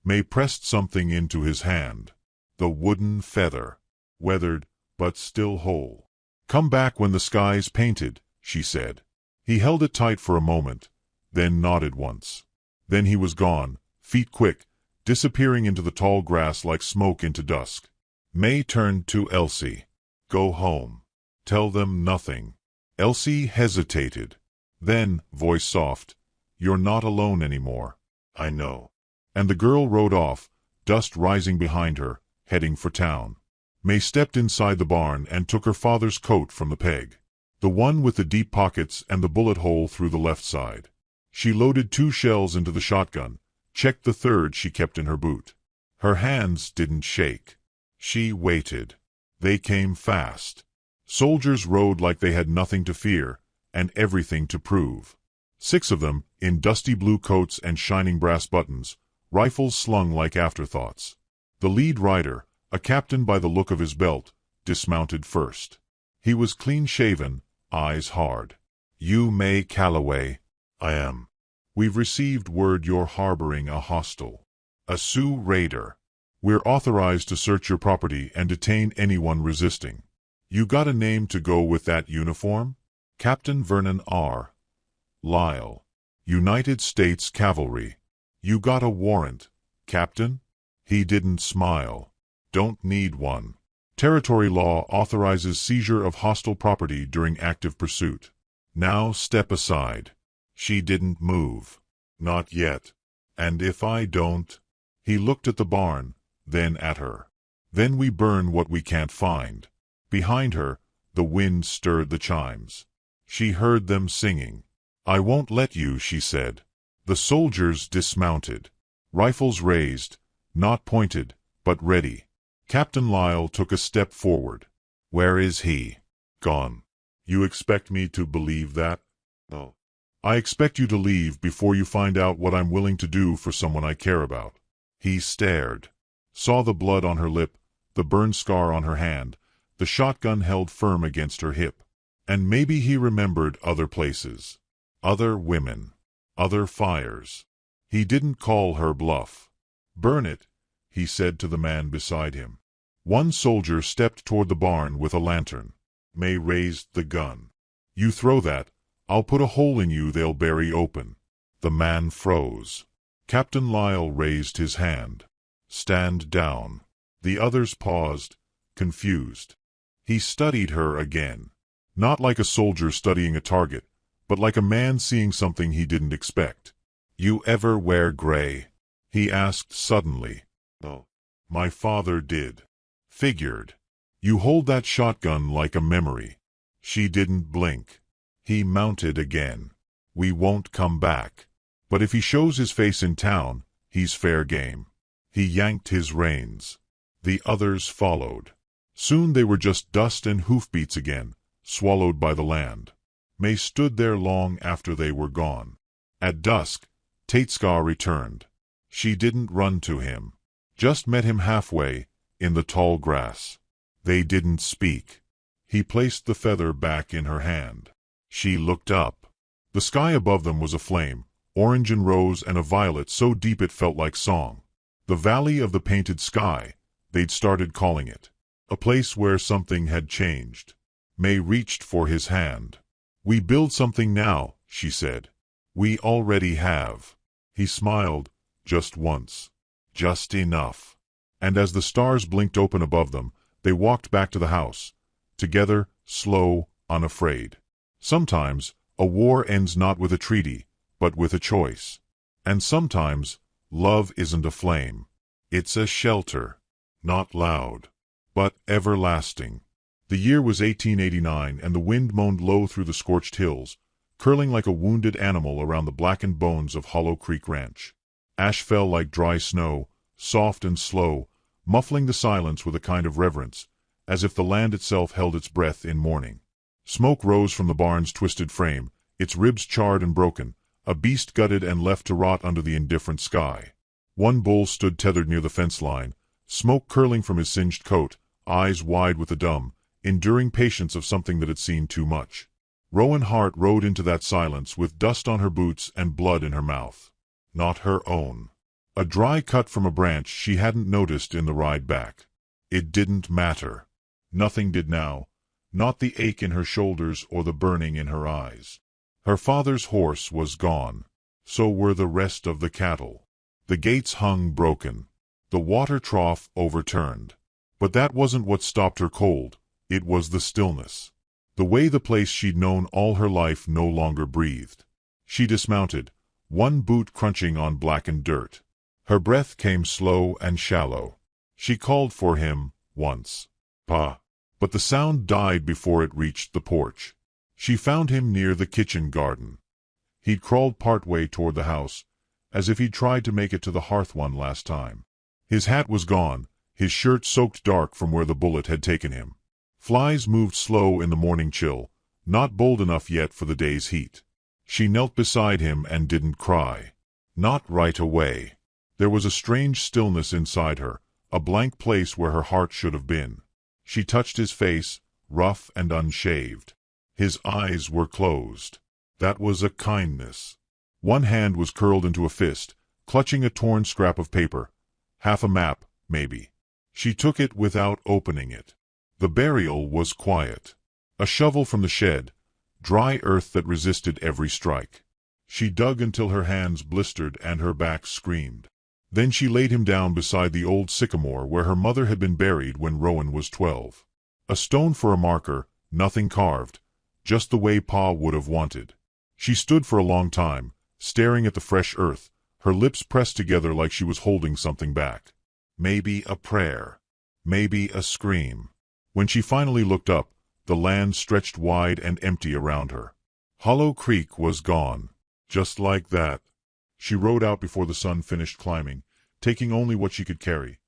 May pressed something into his hand. The wooden feather. Weathered, but still whole. "Come back when the sky's painted," she said. He held it tight for a moment, then nodded once. Then he was gone, feet quick, disappearing into the tall grass like smoke into dusk. May turned to Elsie. "Go home. Tell them nothing." Elsie hesitated. Then, voice soft, "You're not alone anymore." "I know." And the girl rode off, dust rising behind her, heading for town. May stepped inside the barn and took her father's coat from the peg. The one with the deep pockets and the bullet hole through the left side. She loaded 2 shells into the shotgun, checked the third she kept in her boot. Her hands didn't shake. She waited. They came fast. Soldiers rode like they had nothing to fear, and everything to prove. 6 of them, in dusty blue coats and shining brass buttons, rifles slung like afterthoughts. The lead rider, a captain by the look of his belt, dismounted first. He was clean-shaven, eyes hard. "You May Calloway?" "I am." "We've received word you're harboring a hostile. A Sioux raider. We're authorized to search your property and detain anyone resisting. You got a name to go with that uniform?" "Captain Vernon R. Lyle. United States Cavalry." "You got a warrant, Captain?" He didn't smile. "Don't need one. Territory law authorizes seizure of hostile property during active pursuit. Now step aside." She didn't move. "Not yet. And if I don't?" He looked at the barn, then at her. "Then we burn what we can't find." Behind her, the wind stirred the chimes. She heard them singing. "I won't let you," she said. The soldiers dismounted. Rifles raised, not pointed, but ready. Captain Lyle took a step forward. "Where is he?" "Gone." "You expect me to believe that?" "No." "I expect you to leave before you find out what I'm willing to do for someone I care about." He stared. Saw the blood on her lip, the burn scar on her hand, the shotgun held firm against her hip. And maybe he remembered other places. Other women. Other fires. He didn't call her bluff. "Burn it," he said to the man beside him. One soldier stepped toward the barn with a lantern. May raised the gun. "You throw that, I'll put a hole in you they'll bury open." The man froze. Captain Lyle raised his hand. "Stand down." The others paused, confused. He studied her again. Not like a soldier studying a target, but like a man seeing something he didn't expect. "You ever wear gray?" he asked suddenly. "No." "My father did." "Figured. You hold that shotgun like a memory." She didn't blink. He mounted again. "We won't come back. But if he shows his face in town, he's fair game." He yanked his reins. The others followed. Soon they were just dust and hoofbeats again, swallowed by the land. May stood there long after they were gone. At dusk, Tatesca returned. She didn't run to him. Just met him halfway, in the tall grass. They didn't speak. He placed the feather back in her hand. She looked up. The sky above them was aflame, orange and rose and a violet so deep it felt like song. The Valley of the Painted Sky, they'd started calling it. A place where something had changed. May reached for his hand. "We build something now," she said. "We already have." He smiled, just once. Just enough. And as the stars blinked open above them, they walked back to the house. Together, slow, unafraid. Sometimes, a war ends not with a treaty, but with a choice. And sometimes, love isn't a flame. It's a shelter. Not loud, but everlasting. The year was 1889, and the wind moaned low through the scorched hills, curling like a wounded animal around the blackened bones of Hollow Creek Ranch. Ash fell like dry snow, soft and slow, muffling the silence with a kind of reverence, as if the land itself held its breath in mourning. Smoke rose from the barn's twisted frame, its ribs charred and broken, a beast gutted and left to rot under the indifferent sky. One bull stood tethered near the fence line, smoke curling from his singed coat, eyes wide with the dumb, enduring patience of something that had seen too much. Rowan Hart rode into that silence with dust on her boots and blood in her mouth. Not her own. A dry cut from a branch she hadn't noticed in the ride back. It didn't matter. Nothing did now, not the ache in her shoulders or the burning in her eyes. Her father's horse was gone. So were the rest of the cattle. The gates hung broken. The water trough overturned. But that wasn't what stopped her cold. It was the stillness. The way the place she'd known all her life no longer breathed. She dismounted, one boot crunching on blackened dirt. Her breath came slow and shallow. She called for him, once. Pa. But the sound died before it reached the porch. She found him near the kitchen garden. He'd crawled partway toward the house, as if he'd tried to make it to the hearth one last time. His hat was gone, his shirt soaked dark from where the bullet had taken him. Flies moved slow in the morning chill, not bold enough yet for the day's heat. She knelt beside him and didn't cry. Not right away. There was a strange stillness inside her, a blank place where her heart should have been. She touched his face, rough and unshaved. His eyes were closed. That was a kindness. One hand was curled into a fist, clutching a torn scrap of paper. Half a map, maybe. She took it without opening it. The burial was quiet. A shovel from the shed, dry earth that resisted every strike. She dug until her hands blistered and her back screamed. Then she laid him down beside the old sycamore where her mother had been buried when Rowan was 12. A stone for a marker, nothing carved, just the way Pa would have wanted. She stood for a long time, staring at the fresh earth, her lips pressed together like she was holding something back. Maybe a prayer. Maybe a scream. When she finally looked up, the land stretched wide and empty around her. Hollow Creek was gone. Just like that. She rode out before the sun finished climbing, taking only what she could carry.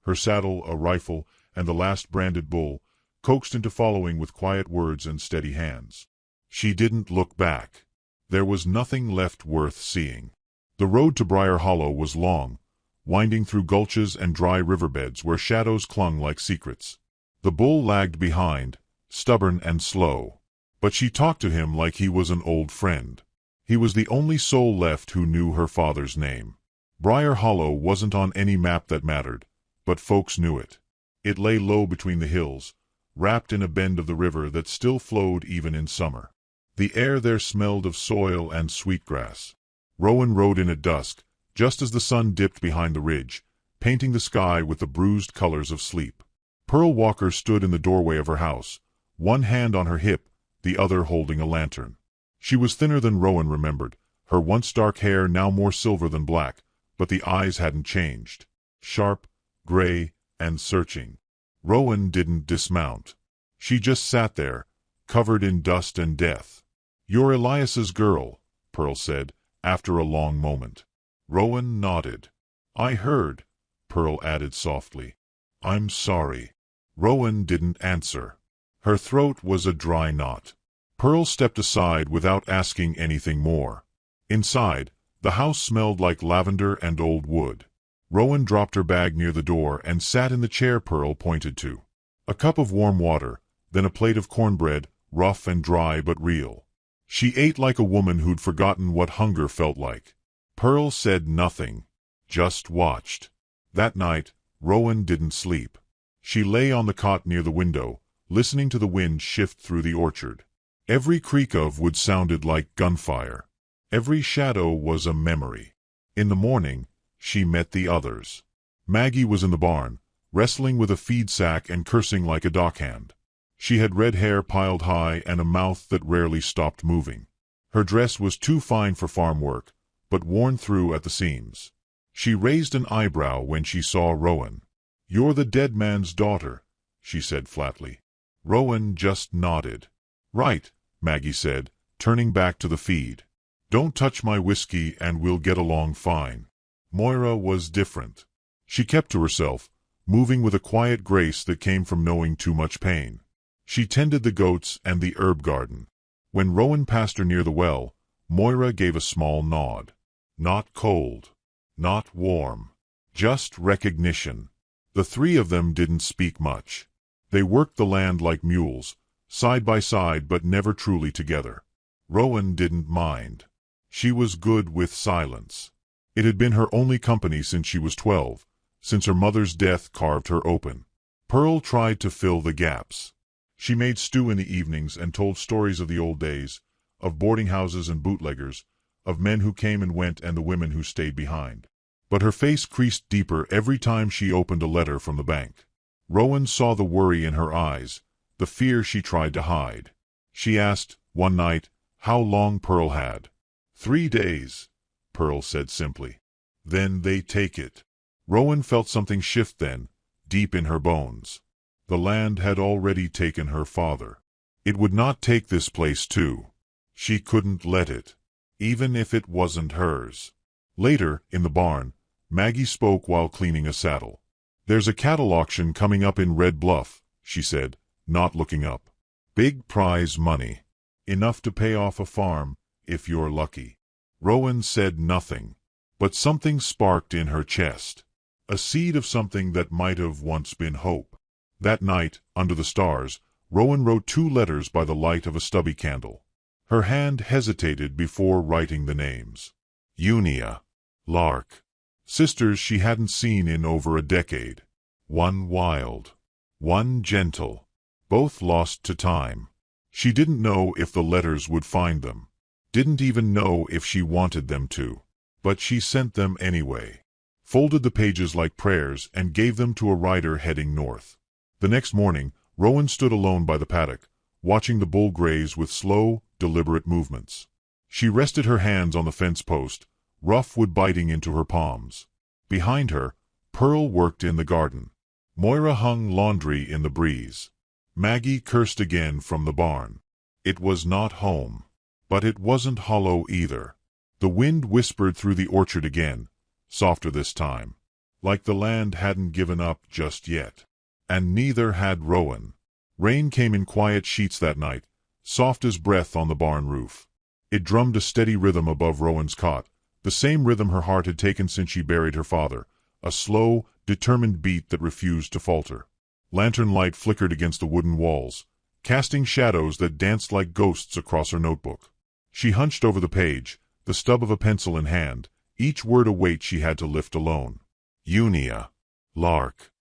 Her saddle, a rifle, and the last branded bull, coaxed into following with quiet words and steady hands. She didn't look back. There was nothing left worth seeing. The road to Briar Hollow was long, winding through gulches and dry riverbeds where shadows clung like secrets. The bull lagged behind, stubborn and slow. But she talked to him like he was an old friend. He was the only soul left who knew her father's name. Briar Hollow wasn't on any map that mattered, but folks knew it. It lay low between the hills, wrapped in a bend of the river that still flowed even in summer. The air there smelled of soil and sweetgrass. Rowan rode in at dusk, just as the sun dipped behind the ridge, painting the sky with the bruised colors of sleep. Pearl Walker stood in the doorway of her house, one hand on her hip, the other holding a lantern. She was thinner than Rowan remembered, her once dark hair now more silver than black, but the eyes hadn't changed. Sharp, gray, and searching. Rowan didn't dismount. She just sat there, covered in dust and death. "You're Elias's girl," Pearl said, after a long moment. Rowan nodded. "I heard," Pearl added softly. "I'm sorry." Rowan didn't answer. Her throat was a dry knot. Pearl stepped aside without asking anything more. Inside, the house smelled like lavender and old wood. Rowan dropped her bag near the door and sat in the chair Pearl pointed to. A cup of warm water, then a plate of cornbread, rough and dry but real. She ate like a woman who'd forgotten what hunger felt like. Pearl said nothing, just watched. That night, Rowan didn't sleep. She lay on the cot near the window, listening to the wind shift through the orchard. Every creak of wood sounded like gunfire. Every shadow was a memory. In the morning, she met the others. Maggie was in the barn, wrestling with a feed sack and cursing like a dockhand. She had red hair piled high and a mouth that rarely stopped moving. Her dress was too fine for farm work, but worn through at the seams. She raised an eyebrow when she saw Rowan. "You're the dead man's daughter," she said flatly. Rowan just nodded. "Right," Maggie said, turning back to the feed. "Don't touch my whiskey and we'll get along fine." Moira was different. She kept to herself, moving with a quiet grace that came from knowing too much pain. She tended the goats and the herb garden. When Rowan passed her near the well, Moira gave a small nod. Not cold. Not warm. Just recognition. The three of them didn't speak much. They worked the land like mules, side by side but never truly together. Rowan didn't mind. She was good with silence. It had been her only company since she was 12, since her mother's death carved her open. Pearl tried to fill the gaps. She made stew in the evenings and told stories of the old days, of boarding houses and bootleggers, of men who came and went and the women who stayed behind. But her face creased deeper every time she opened a letter from the bank. Rowan saw the worry in her eyes, the fear she tried to hide. She asked, one night, how long Pearl had. 3 days, Pearl said simply. Then they take it. Rowan felt something shift then, deep in her bones. The land had already taken her father. It would not take this place too. She couldn't let it, even if it wasn't hers. Later, in the barn, Maggie spoke while cleaning a saddle. There's a cattle auction coming up in Red Bluff, she said, not looking up. Big prize money. Enough to pay off a farm, if you're lucky. Rowan said nothing, but something sparked in her chest. A seed of something that might have once been hope. That night, under the stars, Rowan wrote 2 letters by the light of a stubby candle. Her hand hesitated before writing the names. Unia. Lark. Sisters she hadn't seen in over a decade. One wild. One gentle. Both lost to time. She didn't know if the letters would find them. Didn't even know if she wanted them to. But she sent them anyway. Folded the pages like prayers and gave them to a rider heading north. The next morning, Rowan stood alone by the paddock, watching the bull graze with slow, deliberate movements. She rested her hands on the fence post, rough wood biting into her palms. Behind her, Pearl worked in the garden. Moira hung laundry in the breeze. Maggie cursed again from the barn. It was not home. But it wasn't hollow either. The wind whispered through the orchard again, softer this time. Like the land hadn't given up just yet. And neither had Rowan. Rain came in quiet sheets that night, soft as breath on the barn roof. It drummed a steady rhythm above Rowan's cot, the same rhythm her heart had taken since she buried her father, a slow, determined beat that refused to falter. Lantern light flickered against the wooden walls, casting shadows that danced like ghosts across her notebook. She hunched over the page, the stub of a pencil in hand, each word a weight she had to lift alone. Unia. Lark.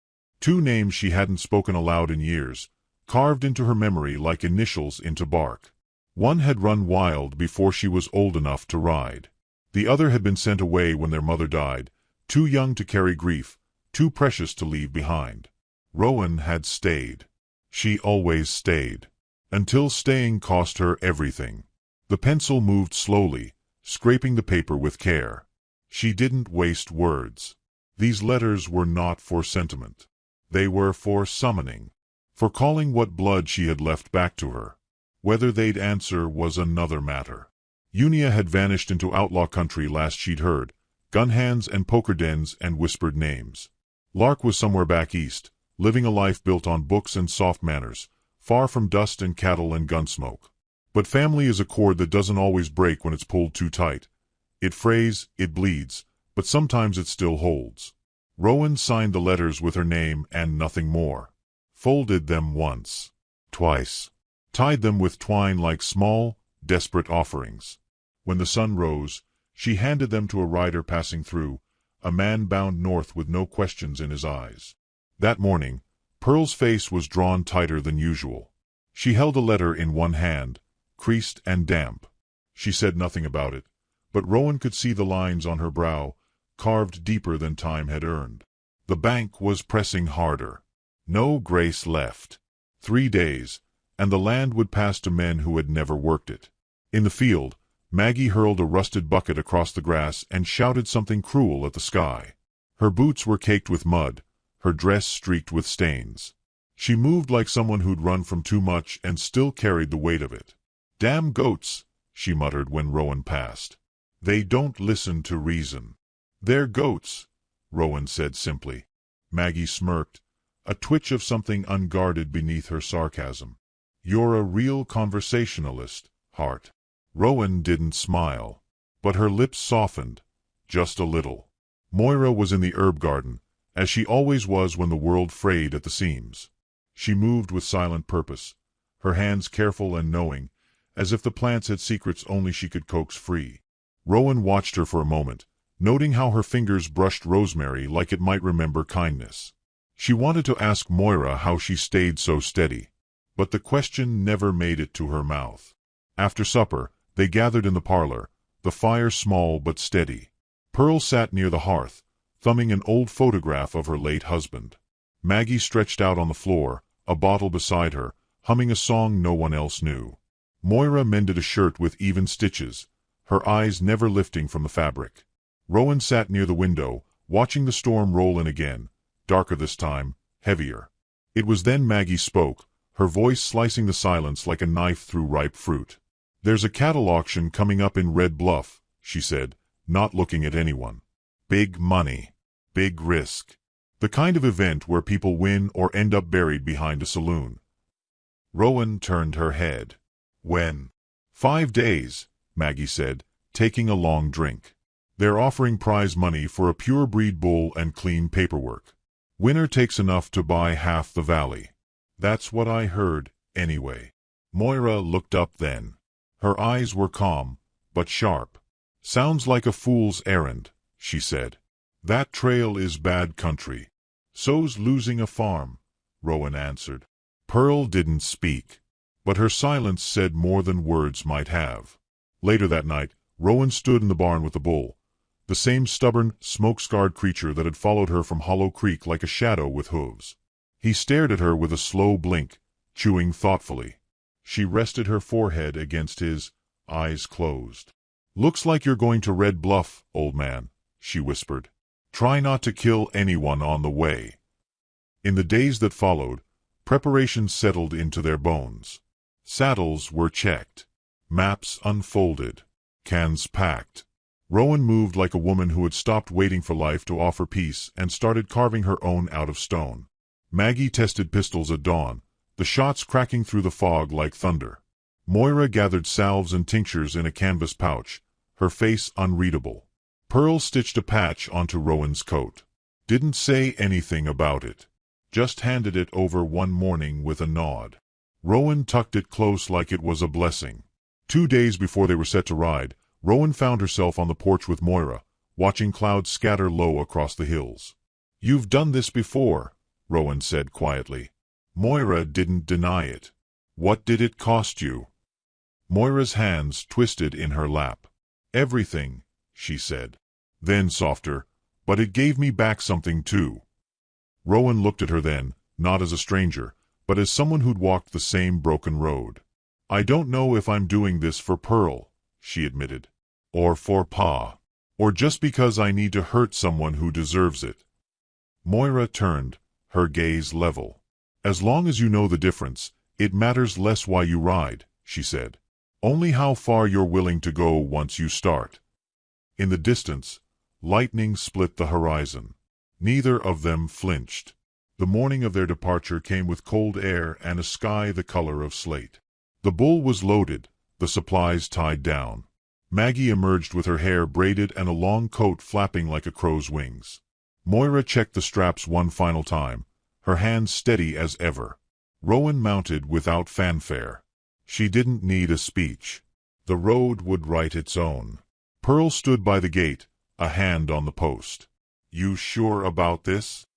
2 names she hadn't spoken aloud in years, carved into her memory like initials into bark. One had run wild before she was old enough to ride. The other had been sent away when their mother died, too young to carry grief, too precious to leave behind. Rowan had stayed. She always stayed. Until staying cost her everything. The pencil moved slowly, scraping the paper with care. She didn't waste words. These letters were not for sentiment. They were for summoning. For calling what blood she had left back to her. Whether they'd answer was another matter. Unia had vanished into outlaw country last she'd heard, gun hands and poker dens and whispered names. Lark was somewhere back east, living a life built on books and soft manners, far from dust and cattle and gun smoke. But family is a cord that doesn't always break when it's pulled too tight. It frays, it bleeds, but sometimes it still holds. Rowan signed the letters with her name and nothing more. Folded them once. Twice. Tied them with twine like small, desperate offerings. When the sun rose, she handed them to a rider passing through, a man bound north with no questions in his eyes. That morning, Pearl's face was drawn tighter than usual. She held a letter in one hand, creased and damp. She said nothing about it, but Rowan could see the lines on her brow, carved deeper than time had earned. The bank was pressing harder. No grace left. 3 days, and the land would pass to men who had never worked it. In the field, Maggie hurled a rusted bucket across the grass and shouted something cruel at the sky. Her boots were caked with mud, her dress streaked with stains. She moved like someone who'd run from too much and still carried the weight of it. "Damn goats," she muttered when Rowan passed. "They don't listen to reason." "They're goats," Rowan said simply. Maggie smirked, a twitch of something unguarded beneath her sarcasm. "You're a real conversationalist, Hart." Rowan didn't smile, but her lips softened, just a little. Moira was in the herb garden, as she always was when the world frayed at the seams. She moved with silent purpose, her hands careful and knowing, as if the plants had secrets only she could coax free. Rowan watched her for a moment, noting how her fingers brushed rosemary like it might remember kindness. She wanted to ask Moira how she stayed so steady, but the question never made it to her mouth. After supper, they gathered in the parlor, the fire small but steady. Pearl sat near the hearth, thumbing an old photograph of her late husband. Maggie stretched out on the floor, a bottle beside her, humming a song no one else knew. Moira mended a shirt with even stitches, her eyes never lifting from the fabric. Rowan sat near the window, watching the storm roll in again, darker this time, heavier. It was then Maggie spoke, her voice slicing the silence like a knife through ripe fruit. "There's a cattle auction coming up in Red Bluff," she said, not looking at anyone. "Big money. Big risk. The kind of event where people win or end up buried behind a saloon." Rowan turned her head. "When?" "5 days," Maggie said, taking a long drink. "They're offering prize money for a pure-breed bull and clean paperwork. Winner takes enough to buy half the valley. That's what I heard, anyway." Moira looked up then. Her eyes were calm, but sharp. "Sounds like a fool's errand," she said. "That trail is bad country." "So's losing a farm," Rowan answered. Pearl didn't speak, but her silence said more than words might have. Later that night, Rowan stood in the barn with the bull, the same stubborn, smoke-scarred creature that had followed her from Hollow Creek like a shadow with hooves. He stared at her with a slow blink, chewing thoughtfully. She rested her forehead against his, eyes closed. "Looks like you're going to Red Bluff, old man," she whispered. "Try not to kill anyone on the way." In the days that followed, preparations settled into their bones. Saddles were checked, maps unfolded, cans packed. Rowan moved like a woman who had stopped waiting for life to offer peace and started carving her own out of stone. Maggie tested pistols at dawn, the shots cracking through the fog like thunder. Moira gathered salves and tinctures in a canvas pouch, her face unreadable. Pearl stitched a patch onto Rowan's coat. Didn't say anything about it. Just handed it over one morning with a nod. Rowan tucked it close like it was a blessing. 2 days before they were set to ride, Rowan found herself on the porch with Moira, watching clouds scatter low across the hills. "You've done this before," Rowan said quietly. Moira didn't deny it. "What did it cost you?" Moira's hands twisted in her lap. "Everything," she said. Then softer, "But it gave me back something too." Rowan looked at her then, not as a stranger, but as someone who'd walked the same broken road. "I don't know if I'm doing this for Pearl," she admitted. "Or for Pa. Or just because I need to hurt someone who deserves it." Moira turned, her gaze level. "As long as you know the difference, it matters less why you ride," she said. "Only how far you're willing to go once you start." In the distance, lightning split the horizon. Neither of them flinched. The morning of their departure came with cold air and a sky the color of slate. The bull was loaded, the supplies tied down. Maggie emerged with her hair braided and a long coat flapping like a crow's wings. Moira checked the straps one final time, her hands steady as ever. Rowan mounted without fanfare. She didn't need a speech. The road would write its own. Pearl stood by the gate, a hand on the post. "You sure about this?"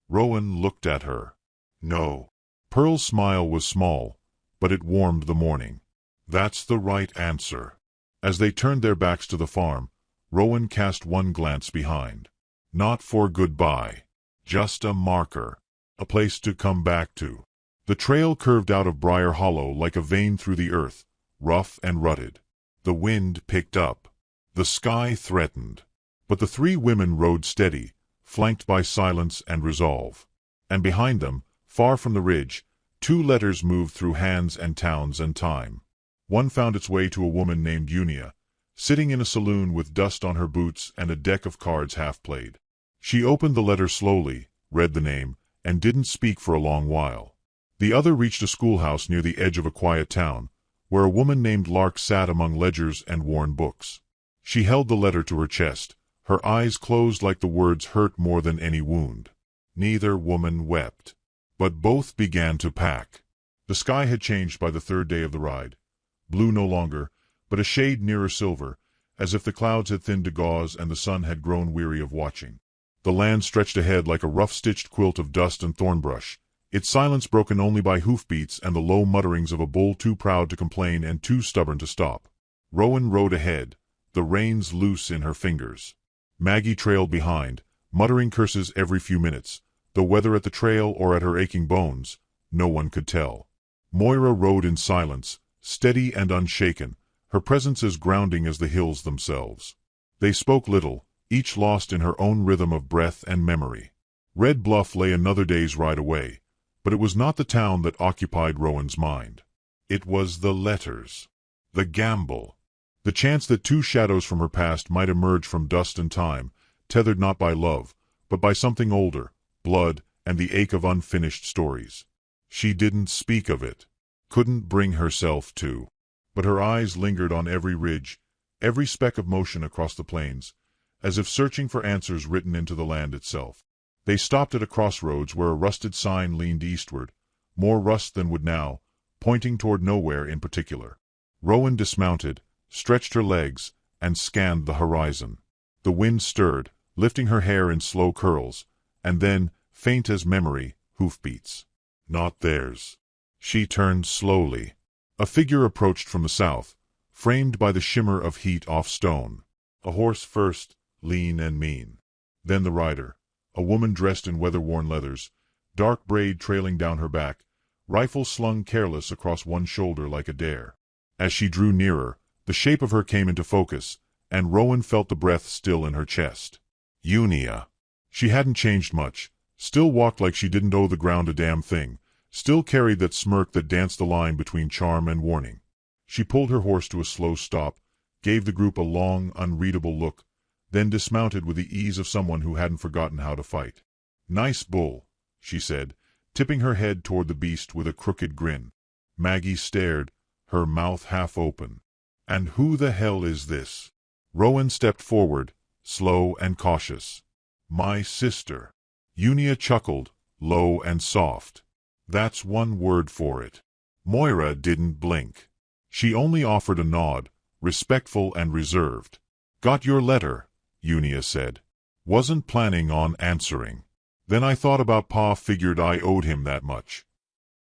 Rowan looked at her. "No." Pearl's smile was small, but it warmed the morning. "That's the right answer." As they turned their backs to the farm, Rowan cast one glance behind. Not for goodbye. Just a marker. A place to come back to. The trail curved out of Briar Hollow like a vein through the earth, rough and rutted. The wind picked up. The sky threatened. But the 3 women rode steady, flanked by silence and resolve. And behind them, far from the ridge, 2 letters moved through hands and towns and time. One found its way to a woman named Unia, sitting in a saloon with dust on her boots and a deck of cards half played. She opened the letter slowly, read the name, and didn't speak for a long while. The other reached a schoolhouse near the edge of a quiet town, where a woman named Lark sat among ledgers and worn books. She held the letter to her chest, her eyes closed like the words hurt more than any wound. Neither woman wept. But both began to pack. The sky had changed by the 3rd day of the ride. Blue no longer, but a shade nearer silver, as if the clouds had thinned to gauze and the sun had grown weary of watching. The land stretched ahead like a rough-stitched quilt of dust and thornbrush, its silence broken only by hoofbeats and the low mutterings of a bull too proud to complain and too stubborn to stop. Rowan rode ahead, the reins loose in her fingers. Maggie trailed behind, muttering curses every few minutes, though whether at the trail or at her aching bones, no one could tell. Moira rode in silence, steady and unshaken, her presence as grounding as the hills themselves. They spoke little, each lost in her own rhythm of breath and memory. Red Bluff lay another day's ride away, but it was not the town that occupied Rowan's mind. It was the letters. The gamble. The chance that two shadows from her past might emerge from dust and time, tethered not by love, but by something older, blood, and the ache of unfinished stories. She didn't speak of it, couldn't bring herself to. But her eyes lingered on every ridge, every speck of motion across the plains, as if searching for answers written into the land itself. They stopped at a crossroads where a rusted sign leaned eastward, more rust than wood now, pointing toward nowhere in particular. Rowan dismounted, stretched her legs, and scanned the horizon. The wind stirred, lifting her hair in slow curls, and then, faint as memory, hoofbeats. Not theirs. She turned slowly. A figure approached from the south, framed by the shimmer of heat off stone. A horse first, lean and mean. Then the rider, a woman dressed in weather-worn leathers, dark braid trailing down her back, rifle slung careless across one shoulder like a dare. As she drew nearer, the shape of her came into focus, and Rowan felt the breath still in her chest. Unia. She hadn't changed much, still walked like she didn't owe the ground a damn thing, still carried that smirk that danced the line between charm and warning. She pulled her horse to a slow stop, gave the group a long, unreadable look, then dismounted with the ease of someone who hadn't forgotten how to fight. "Nice bull," she said, tipping her head toward the beast with a crooked grin. Maggie stared, her mouth half open. "And who the hell is this?" Rowan stepped forward, slow and cautious. "My sister." Unia chuckled, low and soft. "That's one word for it." Moira didn't blink. She only offered a nod, respectful and reserved. "Got your letter," Unia said. "Wasn't planning on answering. Then I thought about Pa, figured I owed him that much."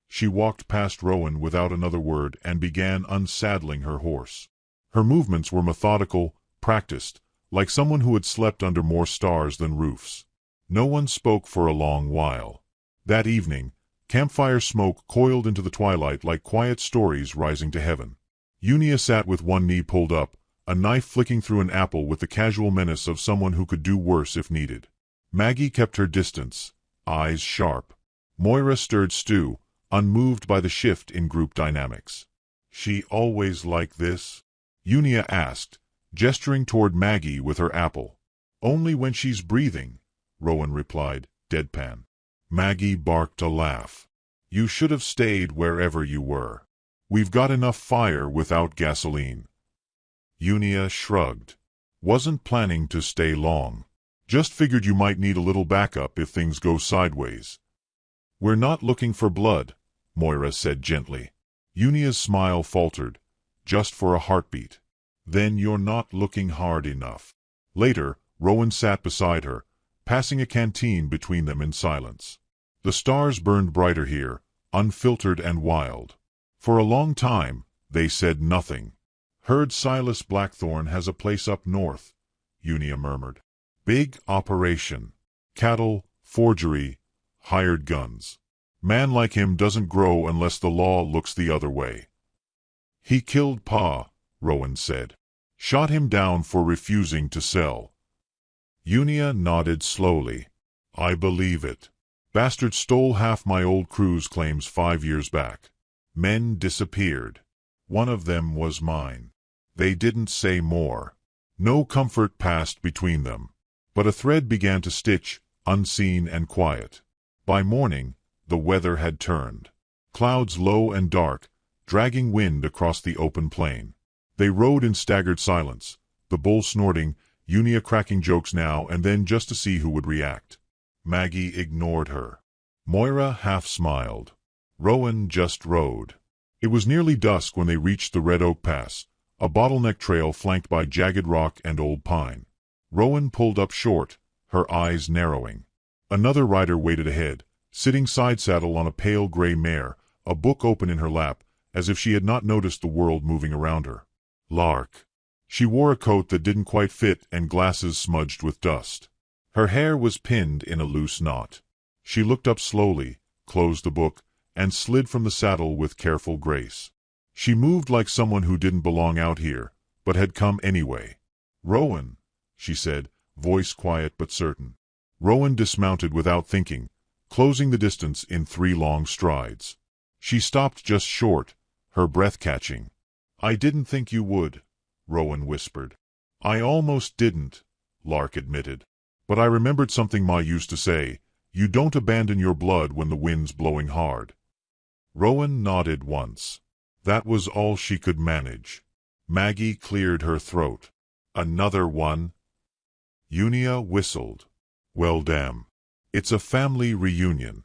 She walked past Rowan without another word and began unsaddling her horse. Her movements were methodical, practiced, like someone who had slept under more stars than roofs. No one spoke for a long while. That evening, campfire smoke coiled into the twilight like quiet stories rising to heaven. Unia sat with one knee pulled up, a knife flicking through an apple with the casual menace of someone who could do worse if needed. Maggie kept her distance, eyes sharp. Moira stirred stew, unmoved by the shift in group dynamics. "She always like this?" Unia asked, gesturing toward Maggie with her apple. "Only when she's breathing," Rowan replied, deadpan. Maggie barked a laugh. "You should have stayed wherever you were. We've got enough fire without gasoline." Unia shrugged. "Wasn't planning to stay long. Just figured you might need a little backup if things go sideways." "We're not looking for blood," Moira said gently. Unia's smile faltered, just for a heartbeat. "Then you're not looking hard enough." Later, Rowan sat beside her, passing a canteen between them in silence. The stars burned brighter here, unfiltered and wild. For a long time, they said nothing. "Heard Silas Blackthorne has a place up north," Unia murmured. "Big operation. Cattle, forgery, hired guns. Man like him doesn't grow unless the law looks the other way." "He killed Pa," Rowan said. "Shot him down for refusing to sell." Unia nodded slowly. "I believe it. Bastard stole half my old crew's claims 5 years back. Men disappeared. One of them was mine. They didn't say more. No comfort passed between them. But a thread began to stitch, unseen and quiet. By morning, the weather had turned. Clouds low and dark, dragging wind across the open plain. They rode in staggered silence, the bull snorting, Unia cracking jokes now and then just to see who would react. Maggie ignored her. Moira half smiled. Rowan just rode. It was nearly dusk when they reached the Red Oak Pass, a bottleneck trail flanked by jagged rock and old pine. Rowan pulled up short, her eyes narrowing. Another rider waited ahead, sitting side-saddle on a pale gray mare, a book open in her lap, as if she had not noticed the world moving around her. Lark. She wore a coat that didn't quite fit and glasses smudged with dust. Her hair was pinned in a loose knot. She looked up slowly, closed the book, and slid from the saddle with careful grace. She moved like someone who didn't belong out here, but had come anyway. "Rowan," she said, voice quiet but certain. Rowan dismounted without thinking, closing the distance in 3 long strides. She stopped just short, her breath catching. "I didn't think you would," Rowan whispered. "I almost didn't," Lark admitted. "But I remembered something Ma used to say, you don't abandon your blood when the wind's blowing hard." Rowan nodded once. That was all she could manage. Maggie cleared her throat. "Another one?" Unia whistled. "Well, damn. It's a family reunion.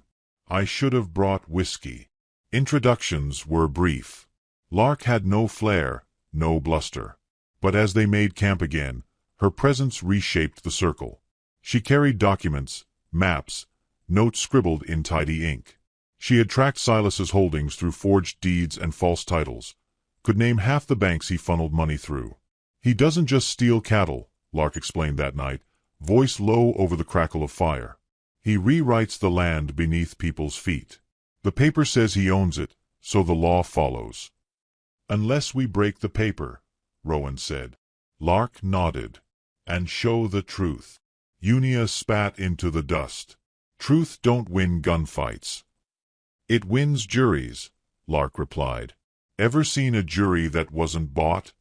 I should have brought whiskey." Introductions were brief. Lark had no flair, no bluster. But as they made camp again, her presence reshaped the circle. She carried documents, maps, notes scribbled in tidy ink. She had tracked Silas's holdings through forged deeds and false titles, could name half the banks he funneled money through. "He doesn't just steal cattle," Lark explained that night, voice low over the crackle of fire. "He rewrites the land beneath people's feet. The paper says he owns it, so the law follows." "Unless we break the paper," Rowan said. Lark nodded. "And show the truth." Unia spat into the dust. "Truth don't win gunfights. It wins juries," Lark replied. "Ever seen a jury that wasn't bought?"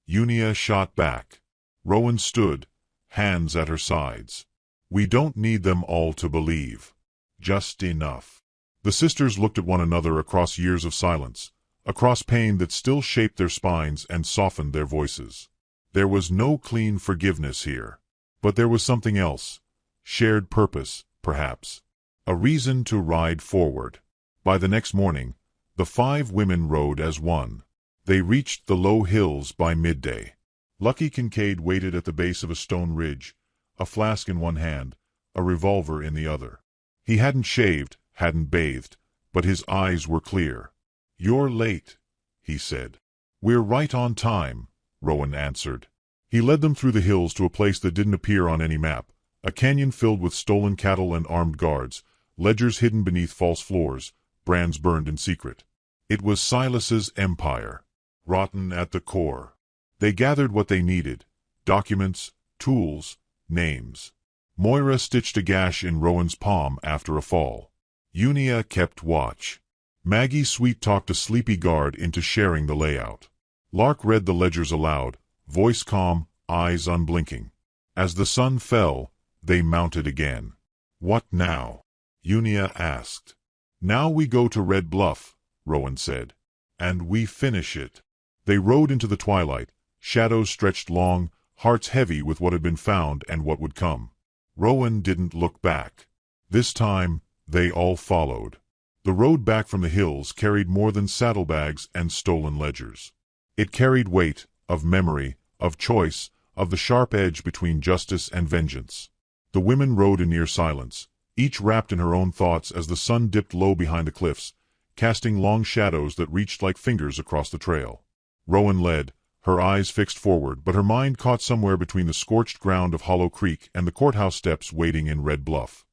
Unia shot back. Rowan stood, hands at her sides. "We don't need them all to believe. Just enough." The sisters looked at one another across years of silence, across pain that still shaped their spines and softened their voices. There was no clean forgiveness here. But there was something else. Shared purpose, perhaps. A reason to ride forward. By the next morning, the 5 women rode as one. They reached the low hills by midday. Lucky Kincaid waited at the base of a stone ridge, a flask in one hand, a revolver in the other. He hadn't shaved, hadn't bathed, but his eyes were clear. "You're late," he said. "We're right on time," Rowan answered. He led them through the hills to a place that didn't appear on any map, a canyon filled with stolen cattle and armed guards, ledgers hidden beneath false floors, brands burned in secret. It was Silas's empire, rotten at the core. They gathered what they needed: documents, tools, names. Moira stitched a gash in Rowan's palm after a fall. Unia kept watch. Maggie sweet-talked a sleepy guard into sharing the layout. Lark read the ledgers aloud, voice calm, eyes unblinking. As the sun fell, they mounted again. "What now?" Unia asked. "Now we go to Red Bluff," Rowan said. "And we finish it." They rode into the twilight, shadows stretched long, hearts heavy with what had been found and what would come. Rowan didn't look back. This time, they all followed. The road back from the hills carried more than saddlebags and stolen ledgers. It carried weight, of memory, of choice, of the sharp edge between justice and vengeance. The women rode in near silence, each wrapped in her own thoughts as the sun dipped low behind the cliffs, casting long shadows that reached like fingers across the trail. Rowan led, her eyes fixed forward, but her mind caught somewhere between the scorched ground of Hollow Creek and the courthouse steps waiting in Red Bluff.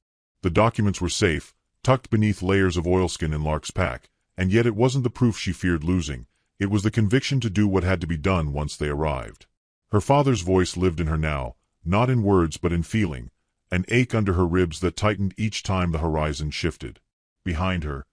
The documents were safe, tucked beneath layers of oilskin in Lark's pack, and yet it wasn't the proof she feared losing. It was the conviction to do what had to be done once they arrived. Her father's voice lived in her now, not in words but in feeling, an ache under her ribs that tightened each time the horizon shifted. Behind her,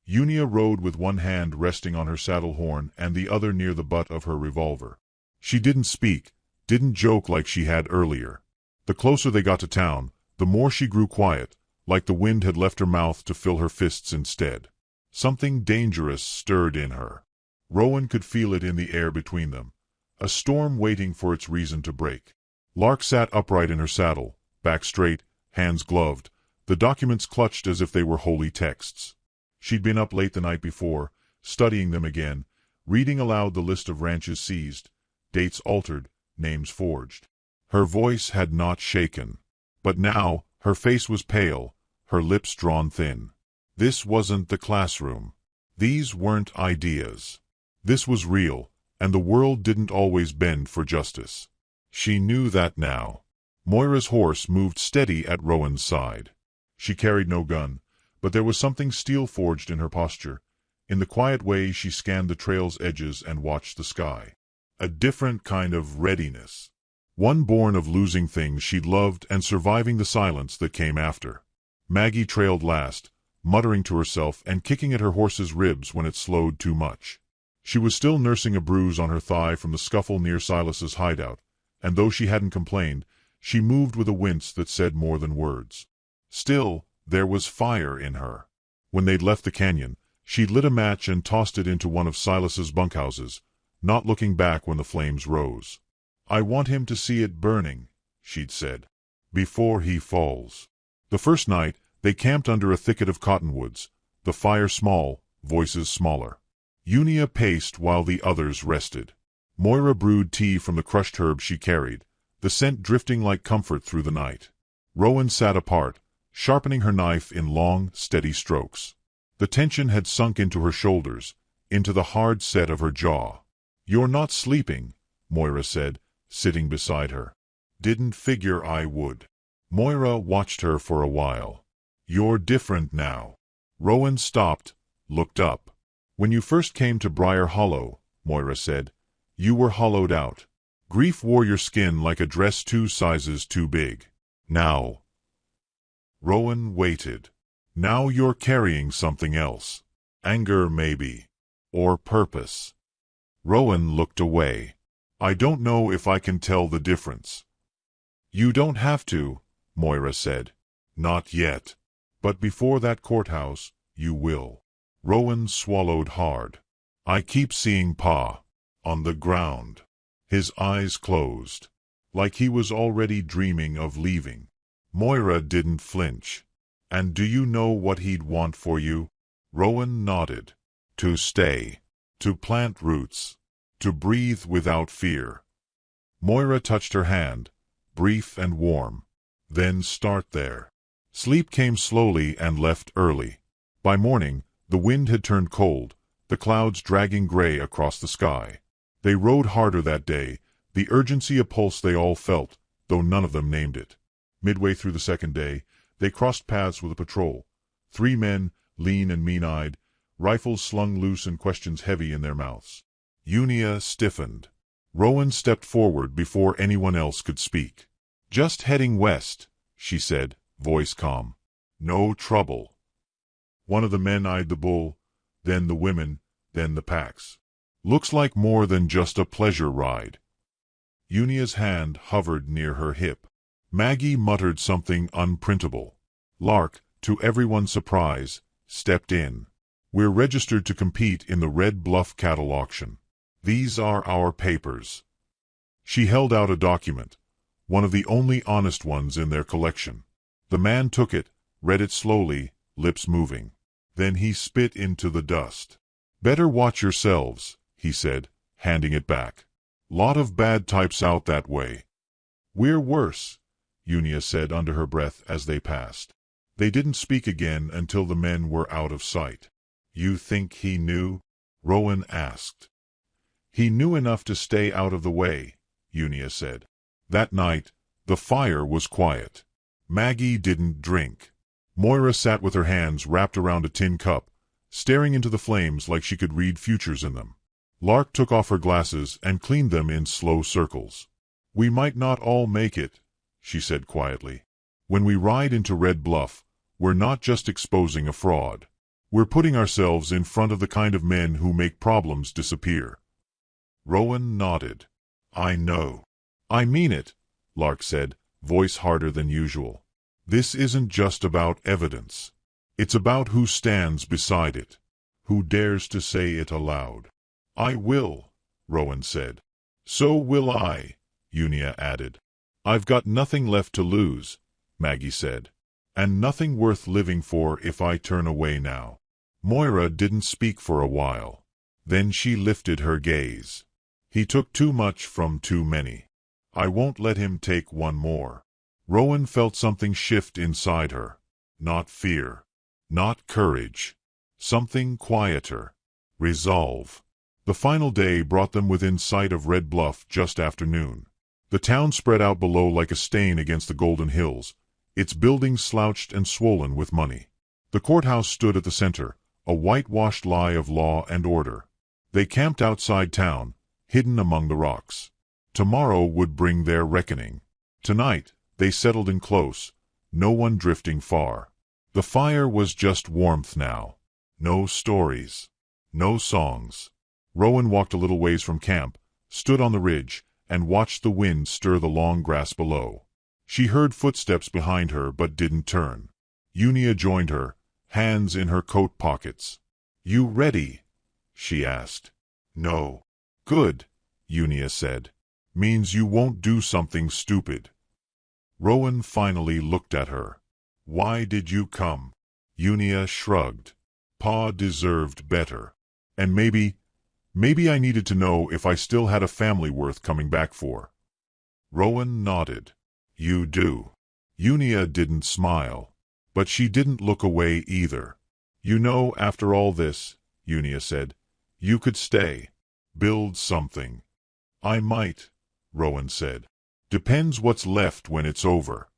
Unia rode with one hand resting on her saddle horn and the other near the butt of her revolver. She didn't speak, didn't joke like she had earlier. The closer they got to town, the more she grew quiet, like the wind had left her mouth to fill her fists instead. Something dangerous stirred in her. Rowan could feel it in the air between them, a storm waiting for its reason to break. Lark sat upright in her saddle, back straight, hands gloved, the documents clutched as if they were holy texts. She'd been up late the night before, studying them again, reading aloud the list of ranches seized, dates altered, names forged. Her voice had not shaken. But now, her face was pale, her lips drawn thin. This wasn't the classroom. These weren't ideas. This was real, and the world didn't always bend for justice. She knew that now. Moira's horse moved steady at Rowan's side. She carried no gun, but there was something steel-forged in her posture. In the quiet way she scanned the trail's edges and watched the sky. A different kind of readiness. One born of losing things she'd loved and surviving the silence that came after. Maggie trailed last, muttering to herself and kicking at her horse's ribs when it slowed too much. She was still nursing a bruise on her thigh from the scuffle near Silas's hideout, and though she hadn't complained, she moved with a wince that said more than words. Still, there was fire in her. When they'd left the canyon, she'd lit a match and tossed it into one of Silas's bunkhouses, not looking back when the flames rose. "I want him to see it burning," she'd said, "before he falls." The first night, they camped under a thicket of cottonwoods, the fire small, voices smaller. Unia paced while the others rested. Moira brewed tea from the crushed herbs she carried, the scent drifting like comfort through the night. Rowan sat apart, sharpening her knife in long, steady strokes. The tension had sunk into her shoulders, into the hard set of her jaw. "You're not sleeping," Moira said, sitting beside her. "Didn't figure I would." Moira watched her for a while. "You're different now." Rowan stopped, looked up. "When you first came to Briar Hollow," Moira said, "you were hollowed out. Grief wore your skin like a dress 2 sizes too big. Now—" Rowan waited. "Now you're carrying something else. Anger, maybe. Or purpose." Rowan looked away. "I don't know if I can tell the difference." "You don't have to," Moira said. "Not yet. But before that courthouse, you will." Rowan swallowed hard. "I keep seeing Pa. On the ground." His eyes closed. Like he was already dreaming of leaving. Moira didn't flinch. "And do you know what he'd want for you?" Rowan nodded. "To stay. To plant roots. To breathe without fear." Moira touched her hand, brief and warm. "Then start there." Sleep came slowly and left early. By morning, the wind had turned cold, the clouds dragging gray across the sky. They rode harder that day, the urgency a pulse they all felt, though none of them named it. Midway through the second day, they crossed paths with a patrol. 3 men, lean and mean-eyed, rifles slung loose and questions heavy in their mouths. Unia stiffened. Rowan stepped forward before anyone else could speak. "Just heading west," she said, voice calm. "No trouble." One of the men eyed the bull, then the women, then the packs. "Looks like more than just a pleasure ride." Unia's hand hovered near her hip. Maggie muttered something unprintable. Lark, to everyone's surprise, stepped in. "We're registered to compete in the Red Bluff cattle auction. These are our papers." She held out a document, one of the only honest ones in their collection. The man took it, read it slowly, lips moving. Then he spit into the dust. "Better watch yourselves," he said, handing it back. "Lot of bad types out that way." "We're worse," Unia said under her breath as they passed. They didn't speak again until the men were out of sight. "You think he knew?" Rowan asked. "He knew enough to stay out of the way," Unia said. That night, the fire was quiet. Maggie didn't drink. Moira sat with her hands wrapped around a tin cup, staring into the flames like she could read futures in them. Lark took off her glasses and cleaned them in slow circles. "We might not all make it," she said quietly. "When we ride into Red Bluff, we're not just exposing a fraud. We're putting ourselves in front of the kind of men who make problems disappear." Rowan nodded. "I know." "I mean it," Lark said, voice harder than usual. "This isn't just about evidence. It's about who stands beside it, who dares to say it aloud." "I will," Rowan said. "So will I," Unia added. "I've got nothing left to lose," Maggie said. "And nothing worth living for if I turn away now." Moira didn't speak for a while. Then she lifted her gaze. He took too much from too many. I won't let him take one more. Rowan felt something shift inside her. Not fear. Not courage. Something quieter. Resolve. The final day brought them within sight of Red Bluff just after noon. The town spread out below like a stain against the golden hills, its buildings slouched and swollen with money. The courthouse stood at the center, a whitewashed lie of law and order. They camped outside town, hidden among the rocks. Tomorrow would bring their reckoning. Tonight, they settled in close, no one drifting far. The fire was just warmth now. No stories. No songs. Rowan walked a little ways from camp, stood on the ridge, and watched the wind stir the long grass below. She heard footsteps behind her but didn't turn. Unia joined her, hands in her coat pockets. "You ready?" she asked. "No." "Good," Unia said. "Means you won't do something stupid." Rowan finally looked at her. "Why did you come?" Unia shrugged. "Pa deserved better. And maybe I needed to know if I still had a family worth coming back for." Rowan nodded. "You do." Unia didn't smile. But she didn't look away either. "You know, after all this," Unia said, "you could stay. Build something." "I might," Rowan said. "Depends what's left when it's over."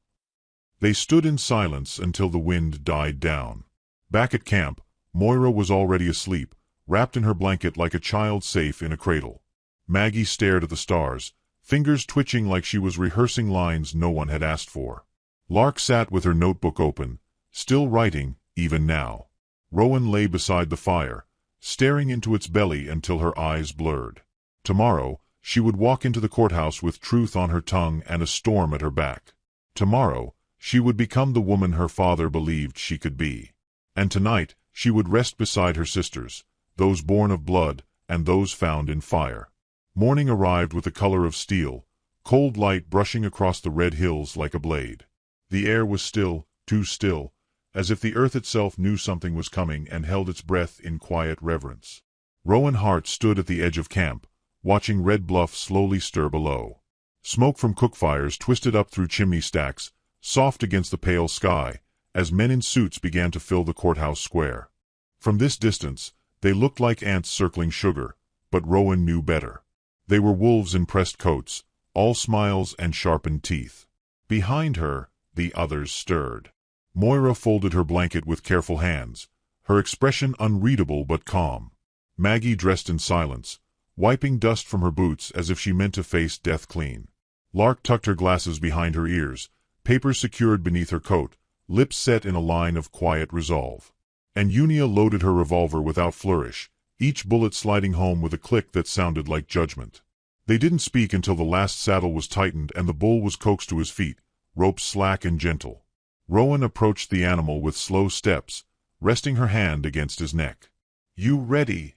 They stood in silence until the wind died down. Back at camp, Moira was already asleep, wrapped in her blanket like a child safe in a cradle. Maggie stared at the stars, fingers twitching like she was rehearsing lines no one had asked for. Lark sat with her notebook open, still writing, even now. Rowan lay beside the fire, staring into its belly until her eyes blurred. Tomorrow, she would walk into the courthouse with truth on her tongue and a storm at her back. Tomorrow, she would become the woman her father believed she could be. And tonight, she would rest beside her sisters, those born of blood and those found in fire. Morning arrived with the color of steel, cold light brushing across the red hills like a blade. The air was still, too still, as if the earth itself knew something was coming and held its breath in quiet reverence. Rowan Hart stood at the edge of camp, watching Red Bluff slowly stir below. Smoke from cook fires twisted up through chimney stacks, soft against the pale sky, as men in suits began to fill the courthouse square. From this distance, they looked like ants circling sugar, but Rowan knew better. They were wolves in pressed coats, all smiles and sharpened teeth. Behind her, the others stirred. Moira folded her blanket with careful hands, her expression unreadable but calm. Maggie dressed in silence, wiping dust from her boots as if she meant to face death clean. Lark tucked her glasses behind her ears, papers secured beneath her coat, lips set in a line of quiet resolve. And Unia loaded her revolver without flourish, each bullet sliding home with a click that sounded like judgment. They didn't speak until the last saddle was tightened and the bull was coaxed to his feet, ropes slack and gentle. Rowan approached the animal with slow steps, resting her hand against his neck. "You ready?"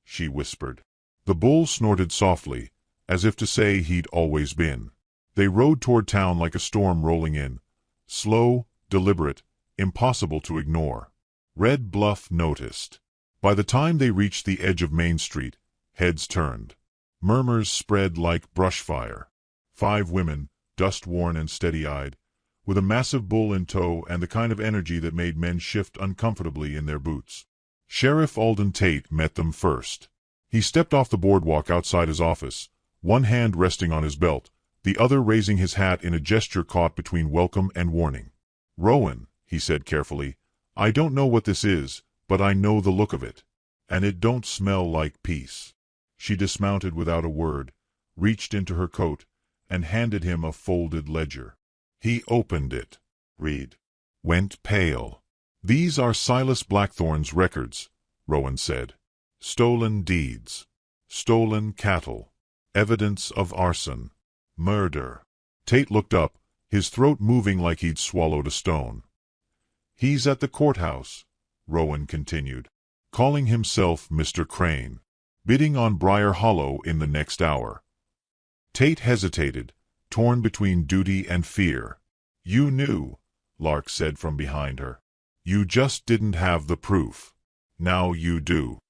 she whispered. The bull snorted softly, as if to say he'd always been. They rode toward town like a storm rolling in, slow, deliberate, impossible to ignore. Red Bluff noticed. By the time they reached the edge of Main Street, heads turned. Murmurs spread like brush fire. 5 women, dust-worn and steady-eyed, with a massive bull in tow and the kind of energy that made men shift uncomfortably in their boots. Sheriff Alden Tate met them first. He stepped off the boardwalk outside his office, one hand resting on his belt, the other raising his hat in a gesture caught between welcome and warning. "Rowan," he said carefully, "I don't know what this is, but I know the look of it. And it don't smell like peace." She dismounted without a word, reached into her coat, and handed him a folded ledger. He opened it. Read. Went pale. "These are Silas Blackthorne's records," Rowan said. "Stolen deeds. Stolen cattle. Evidence of arson. Murder." Tate looked up, his throat moving like he'd swallowed a stone. "He's at the courthouse," Rowan continued, "calling himself Mr. Crane. Bidding on Briar Hollow in the next hour." Tate hesitated, torn between duty and fear. "You knew," Lark said from behind her. "You just didn't have the proof. Now you do."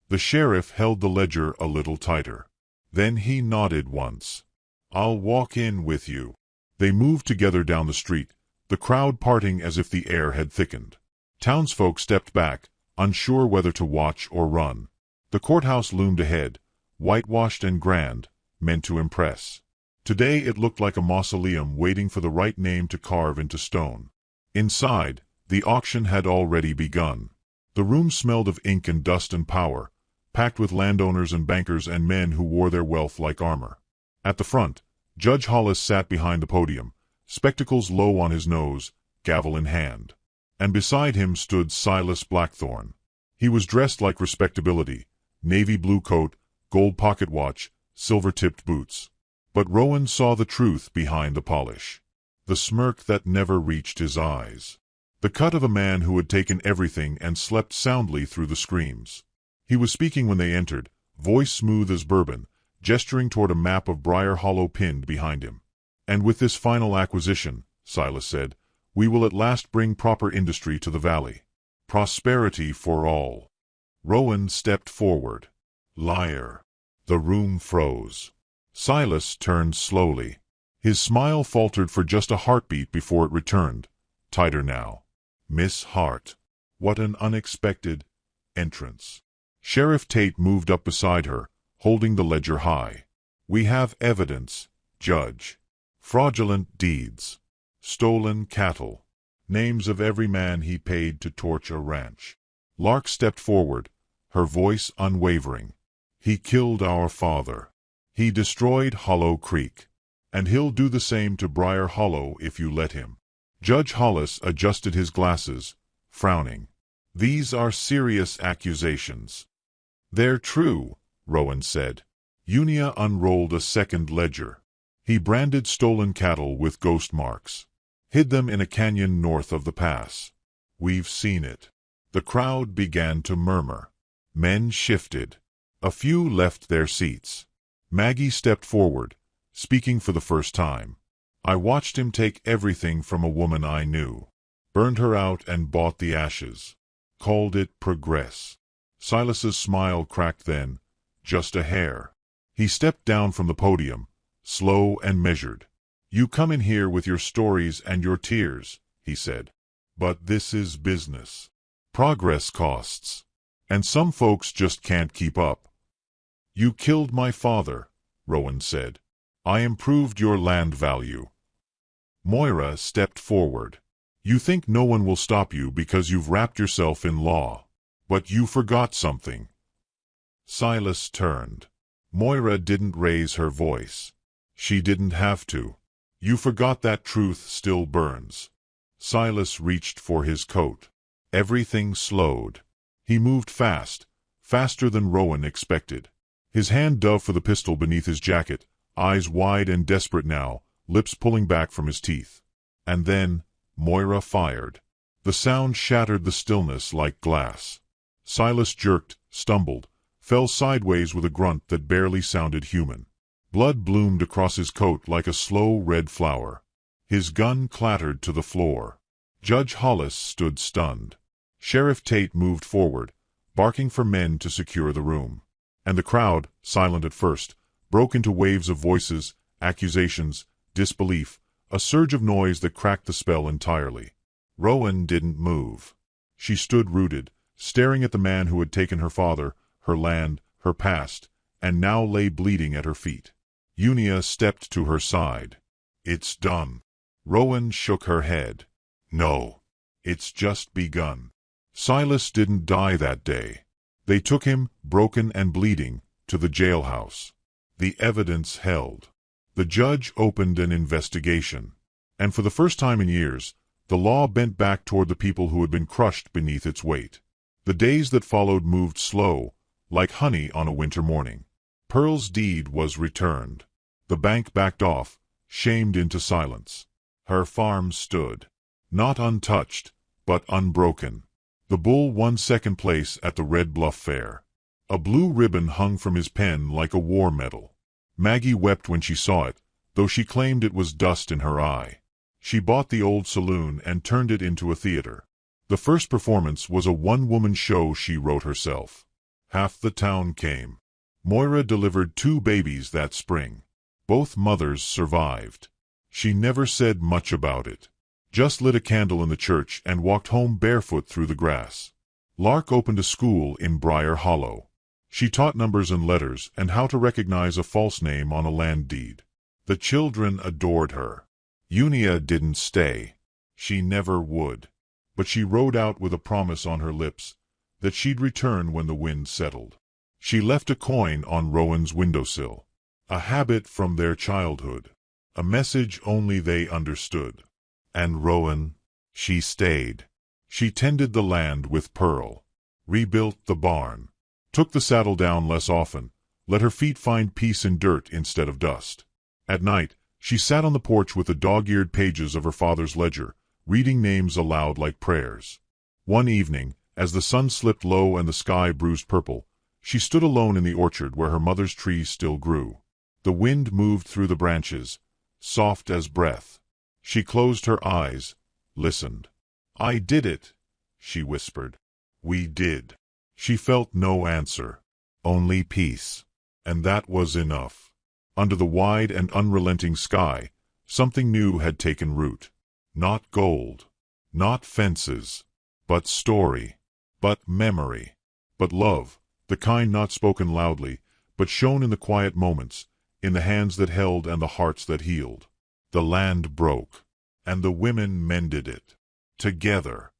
The sheriff held the ledger a little tighter. Then he nodded once. "I'll walk in with you." They moved together down the street, the crowd parting as if the air had thickened. Townsfolk stepped back, unsure whether to watch or run. The courthouse loomed ahead, whitewashed and grand, meant to impress. Today it looked like a mausoleum waiting for the right name to carve into stone. Inside, the auction had already begun. The room smelled of ink and dust and power, packed with landowners and bankers and men who wore their wealth like armor. At the front, Judge Hollis sat behind the podium, spectacles low on his nose, gavel in hand. And beside him stood Silas Blackthorne. He was dressed like respectability, navy blue coat, gold pocket watch, silver-tipped boots. But Rowan saw the truth behind the polish. The smirk that never reached his eyes. The cut of a man who had taken everything and slept soundly through the screams. He was speaking when they entered, voice smooth as bourbon, gesturing toward a map of Briar Hollow pinned behind him. "And with this final acquisition," Silas said, "we will at last bring proper industry to the valley. Prosperity for all." Rowan stepped forward. "Liar." The room froze. Silas turned slowly. His smile faltered for just a heartbeat before it returned, tighter now. "Miss Hart, what an unexpected entrance." Sheriff Tate moved up beside her, holding the ledger high. "We have evidence, Judge. Fraudulent deeds. Stolen cattle. Names of every man he paid to torch a ranch." Lark stepped forward, her voice unwavering. "He killed our father. He destroyed Hollow Creek. And he'll do the same to Briar Hollow if you let him." Judge Hollis adjusted his glasses, frowning. "These are serious accusations." "They're true," Rowan said. Unia unrolled a second ledger. He branded stolen cattle with ghost marks. Hid them in a canyon north of the pass. "We've seen it." The crowd began to murmur. Men shifted. A few left their seats. Maggie stepped forward, speaking for the first time. "I watched him take everything from a woman I knew. Burned her out and bought the ashes. Called it progress." Silas's smile cracked then, just a hair. He stepped down from the podium, slow and measured. "You come in here with your stories and your tears," he said. "But this is business. Progress costs. And some folks just can't keep up." "You killed my father," Rowan said. "I improved your land value." Moira stepped forward. "You think no one will stop you because you've wrapped yourself in law. But you forgot something." Silas turned. Moira didn't raise her voice. She didn't have to. "You forgot that truth still burns." Silas reached for his coat. Everything slowed. He moved fast, faster than Rowan expected. His hand dove for the pistol beneath his jacket, eyes wide and desperate now, lips pulling back from his teeth. And then, Moira fired. The sound shattered the stillness like glass. Silas jerked, stumbled, fell sideways with a grunt that barely sounded human. Blood bloomed across his coat like a slow red flower. His gun clattered to the floor. Judge Hollis stood stunned. Sheriff Tate moved forward, barking for men to secure the room. And the crowd, silent at first, broke into waves of voices, accusations, disbelief, a surge of noise that cracked the spell entirely. Rowan didn't move. She stood rooted, staring at the man who had taken her father, her land, her past, and now lay bleeding at her feet. Unia stepped to her side. "It's done." Rowan shook her head. "No. It's just begun." Silas didn't die that day. They took him, broken and bleeding, to the jailhouse. The evidence held. The judge opened an investigation. And for the first time in years, the law bent back toward the people who had been crushed beneath its weight. The days that followed moved slow, like honey on a winter morning. Pearl's deed was returned. The bank backed off, shamed into silence. Her farm stood. Not untouched, but unbroken. The bull won second place at the Red Bluff Fair. A blue ribbon hung from his pen like a war medal. Maggie wept when she saw it, though she claimed it was dust in her eye. She bought the old saloon and turned it into a theater. The first performance was a one-woman show she wrote herself. Half the town came. Moira delivered 2 babies that spring. Both mothers survived. She never said much about it. Just lit a candle in the church and walked home barefoot through the grass. Lark opened a school in Briar Hollow. She taught numbers and letters and how to recognize a false name on a land deed. The children adored her. Unia didn't stay. She never would. But she rode out with a promise on her lips that she'd return when the wind settled. She left a coin on Rowan's windowsill. A habit from their childhood. A message only they understood. And Rowan, she stayed. She tended the land with Pearl. Rebuilt the barn. Took the saddle down less often. Let her feet find peace in dirt instead of dust. At night, she sat on the porch with the dog-eared pages of her father's ledger, reading names aloud like prayers. One evening, as the sun slipped low and the sky bruised purple, she stood alone in the orchard where her mother's trees still grew. The wind moved through the branches, soft as breath. She closed her eyes, listened. "I did it," she whispered. "We did." She felt no answer, only peace. And that was enough. Under the wide and unrelenting sky, something new had taken root. Not gold, not fences, but story, but memory, but love, the kind not spoken loudly, but shown in the quiet moments, in the hands that held and the hearts that healed. The land broke, and the women mended it. Together.